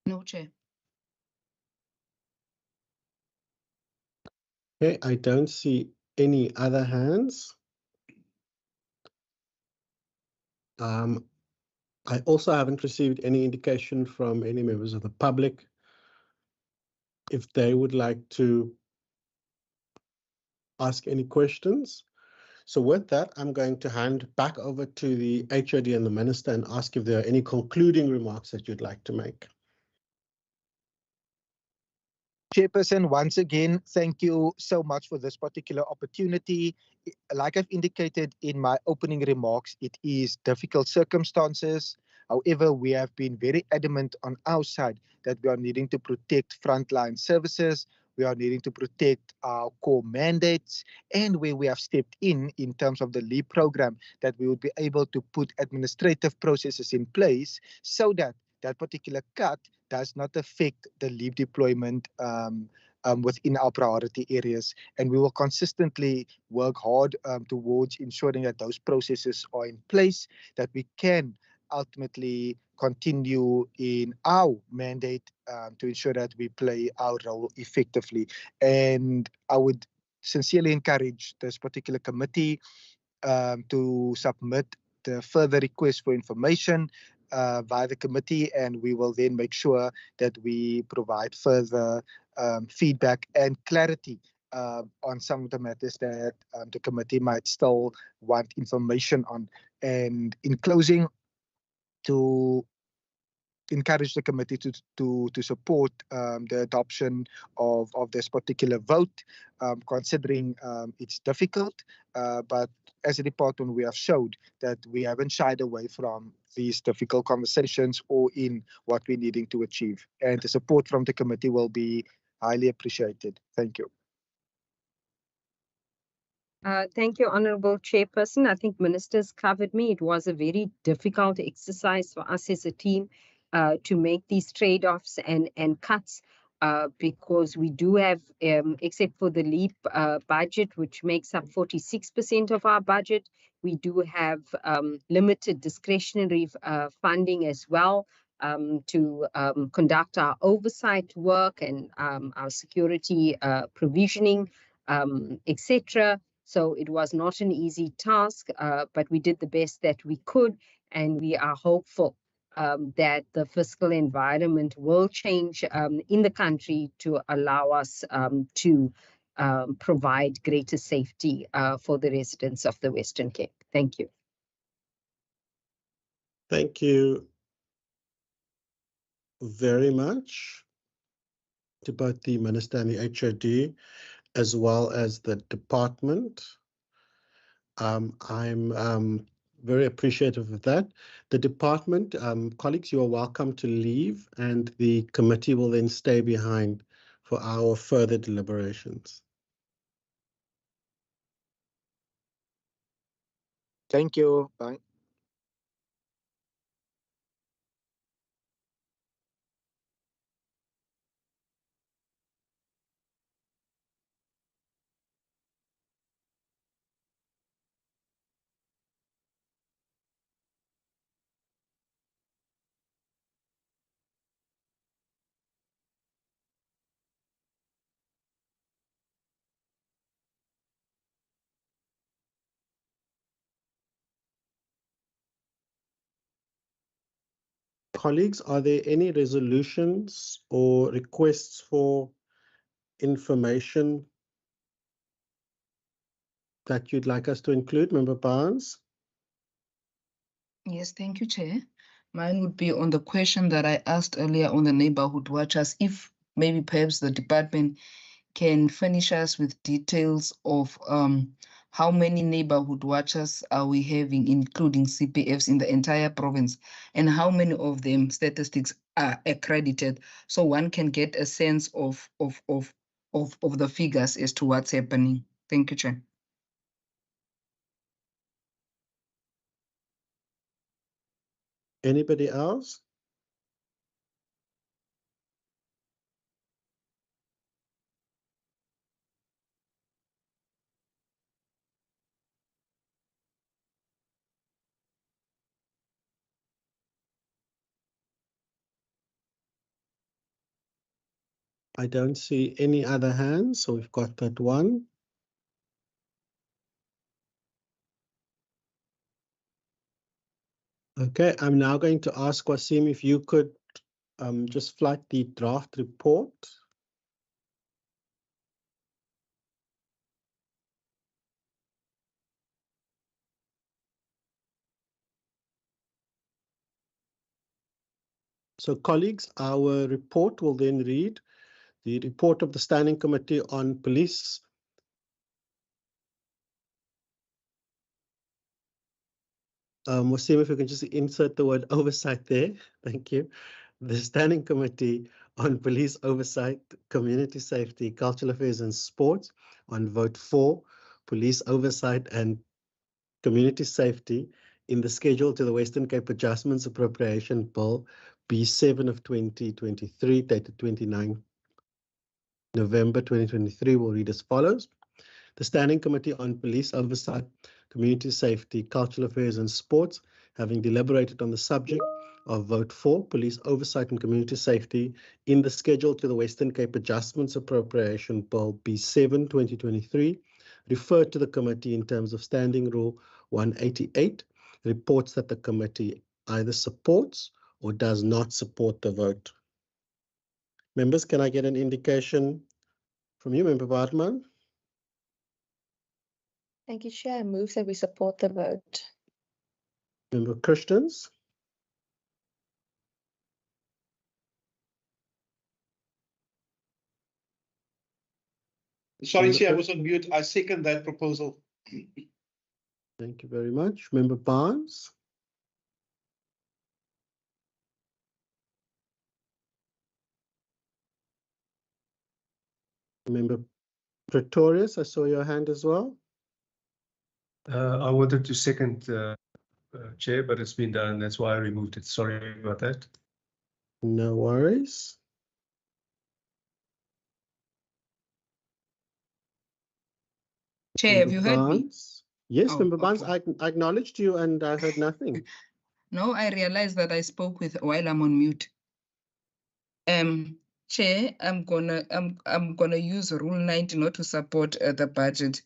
No, Chair. Okay, I don't see any other hands. I also haven't received any indication from any members of the public if they would like to ask any questions. So with that, I'm going to hand back over to the HOD and the Minister and ask if there are any concluding remarks that you'd like to make. Chairperson, once again, thank you so much for this particular opportunity. Like I've indicated in my opening remarks, it is difficult circumstances. However, we have been very adamant on our side that we are needing to protect frontline services. We are needing to protect our core mandates, and where we have stepped in terms of the LEAP program, that we would be able to put administrative processes in place so that that particular cut does not affect the LEAP deployment within our priority areas. And we will consistently work hard towards ensuring that those processes are in place, that we can ultimately continue in our mandate to ensure that we play our role effectively. And I would sincerely encourage this particular committee to submit the further request for information via the committee, and we will then make sure that we provide further feedback and clarity on some of the matters that the committee might still want information on. And in closing, to encourage the committee to support the adoption of this particular vote, considering it's difficult, but as a department we have showed that we haven't shied away from these difficult conversations or in what we're needing to achieve, and the support from the committee will be highly appreciated. Thank you. Thank you, Honourable Chairperson. I think Minister's covered me. It was a very difficult exercise for us as a team to make these trade-offs and cuts because we do have, except for the LEAP budget, which makes up 46% of our budget, we do have limited discretionary funding as well to conduct our oversight work and our security provisioning, etc. So it was not an easy task, but we did the best that we could, and we are hopeful that the fiscal environment will change in the country to allow us to provide greater safety for the residents of the Western Cape. Thank you. Thank you very much to both the Minister and the HOD, as well as the department. I'm very appreciative of that. The department, colleagues, you are welcome to leave, and the committee will then stay behind for our further deliberations. Thank you. Bye. Colleagues, are there any resolutions or requests for information that you'd like us to include, Member Barnes? Yes, thank you, Chair. Mine would be on the question that I asked earlier on the neighborhood watchers, if maybe perhaps the department can furnish us with details of how many neighborhood watchers are we having, including CPFs in the entire province, and how many of them statistics are accredited, so one can get a sense of the figures as to what's happening. Thank you, Chair. Anybody else? I don't see any other hands, so we've got that one. Okay, I'm now going to ask Wasim if you could just flag the draft report. So colleagues, our report will then read the report of the Standing Committee on Police. Wasim, if you can just insert the word oversight there. Thank you. The Standing Committee on Police Oversight, Community Safety, Cultural Affairs and Sports on vote 4, Police Oversight and Community Safety in the schedule to the Western Cape Adjustments Appropriation Bill B7 of 2023, dated 29 November 2023, will read as follows. The Standing Committee on Police Oversight, Community Safety, Cultural Affairs and Sports, having deliberated on the subject of vote 4, Police Oversight and Community Safety in the schedule to the Western Cape Adjustments Appropriation Bill B7 2023, referred to the committee in terms of Standing Rule 188, reports that the committee either supports or does not support the vote. Members, can I get an indication from you, Member Bartman? Thank you, Chair. I move that we support the vote. Member Christians? Sorry, Chair, I was on mute. I second that proposal. Thank you very much. Member Barnes? Member Pretorius, I saw your hand as well. I wanted to second, Chair, but it's been done. That's why I removed it. Sorry about that. No worries. Chair, have you heard me? Barnes? Yes, Oh, Member Barnes, okay. I acknowledged you and I heard nothing. No, I realized that I spoke with while I'm on mute. Chair, I'm gonna use Rule 90 not to support the budget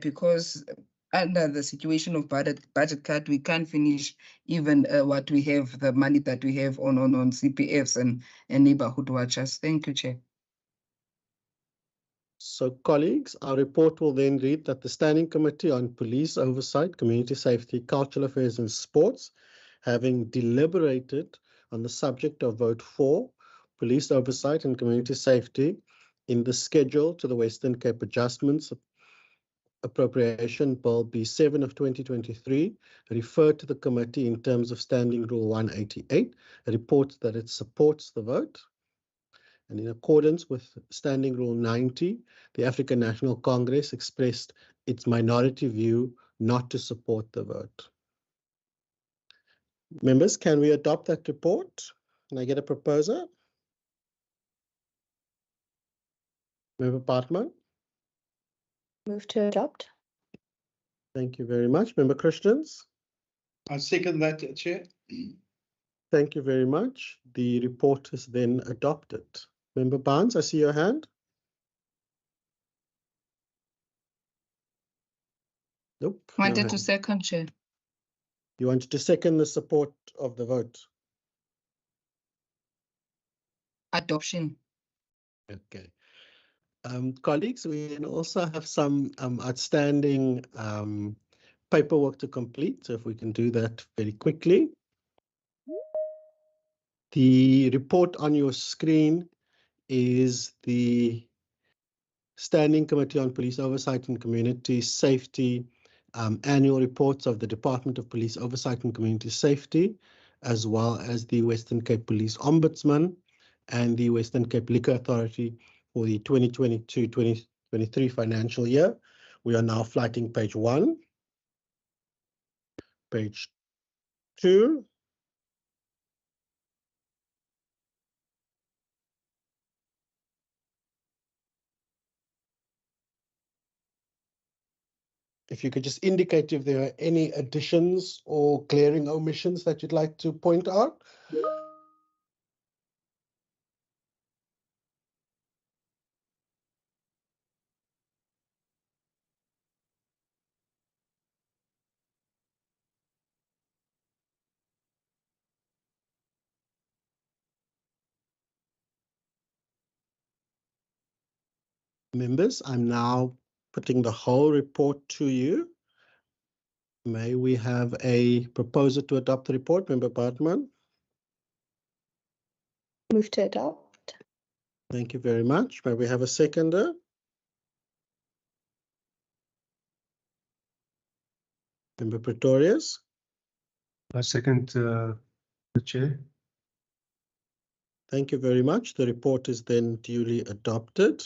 because under the situation of budget cut, we can't finish even what we have, the money that we have on CPFs and neighborhood watchers. Thank you, Chair. So colleagues, our report will then read that the Standing Committee on Police Oversight, Community Safety, Cultural Affairs and Sports, having deliberated on the subject of vote 4, Police Oversight and Community Safety in the schedule to the Western Cape Adjustments Appropriation Bill B7 of 2023 referred to the committee in terms of Standing Rule 188, reports that it supports the vote. And in accordance with Standing Rule 90, the African National Congress expressed its minority view not to support the vote. Members, can we adopt that report? Can I get a proposer? Member Partman? Move to adopt. Thank you very much. Member Christians? I second that, Chair. Thank you very much. The report is then adopted. Member Barnes, I see your hand. Nope. no Wanted to hand. second, Chair. You wanted to second the support of the vote? Adoption. Okay. Colleagues, we also have some outstanding paperwork to complete, so if we can do that very quickly. The report on your screen is the Standing Committee on Police Oversight and Community Safety annual reports of the Department of Police Oversight and Community Safety, as well as the Western Cape Police Ombudsman and the Western Cape Liquor Authority for the 2022-2023 financial year. We are now flighting page 1, page 2, if you could just indicate if there are any additions or glaring omissions that you'd like to point out. Members, I'm now putting the whole report to you. May we have a proposer to adopt the report? Member Bartman? Move to adopt. Thank you very much. May we have a seconder? Member Pretorius? I second the Chair. Thank you very much. The report is then duly adopted.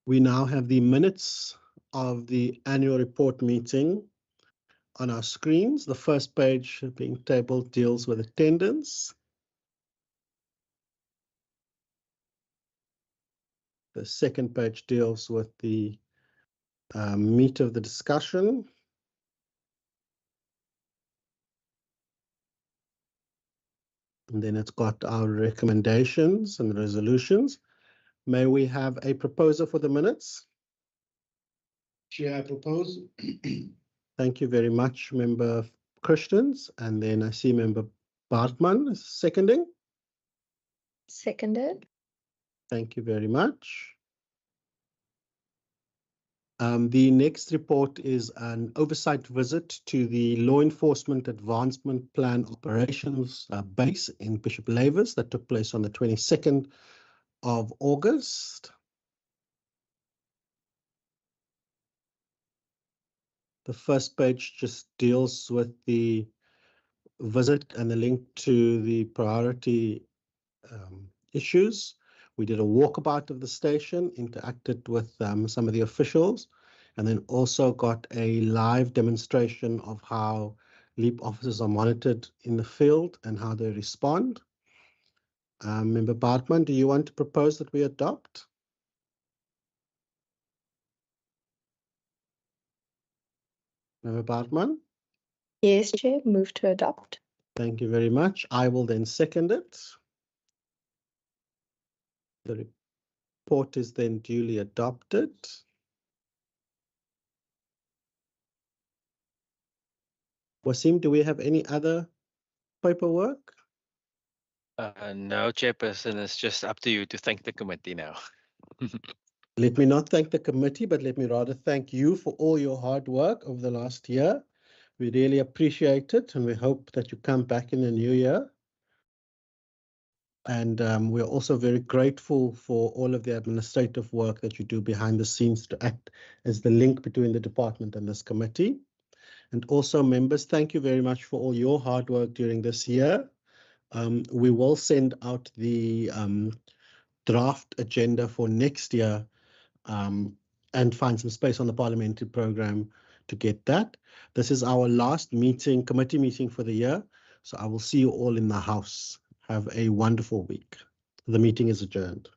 We now have the minutes of the annual report meeting on our screens. The first page being tabled deals with attendance. The second page deals with the meat of the discussion. And then it's got our recommendations and resolutions. May we have a proposer for the minutes? Chair, I propose. Thank you very much, Member Christians. And then I see Member Bartman seconding. Seconded. Thank you very much. The next report is an oversight visit to the Law Enforcement Advancement Plan Operations base in Bishop Lavis that took place on the 22nd of August. The first page just deals with the visit and the link to the priority issues. We did a walkabout of the station, interacted with some of the officials, and then also got a live demonstration of how LEAP officers are monitored in the field and how they respond. Member Bartman, do you want to propose that we adopt? Member Bartman? Yes, Chair. Move to adopt. Thank you very much. I will then second it. The report is then duly adopted. Wasim, do we have any other paperwork? No, Chairperson, it's just up to you to thank the committee now. Let me not thank the committee, but let me rather thank you for all your hard work over the last year. We really appreciate it, and we hope that you come back in the new year. And we're also very grateful for all of the administrative work that you do behind the scenes to act as the link between the department and this committee. And also, members, thank you very much for all your hard work during this year. We will send out the draft agenda for next year and find some space on the parliamentary program to get that. This is our last meeting, committee meeting for the year. So I will see you all in the house. Have a wonderful week. The meeting is adjourned.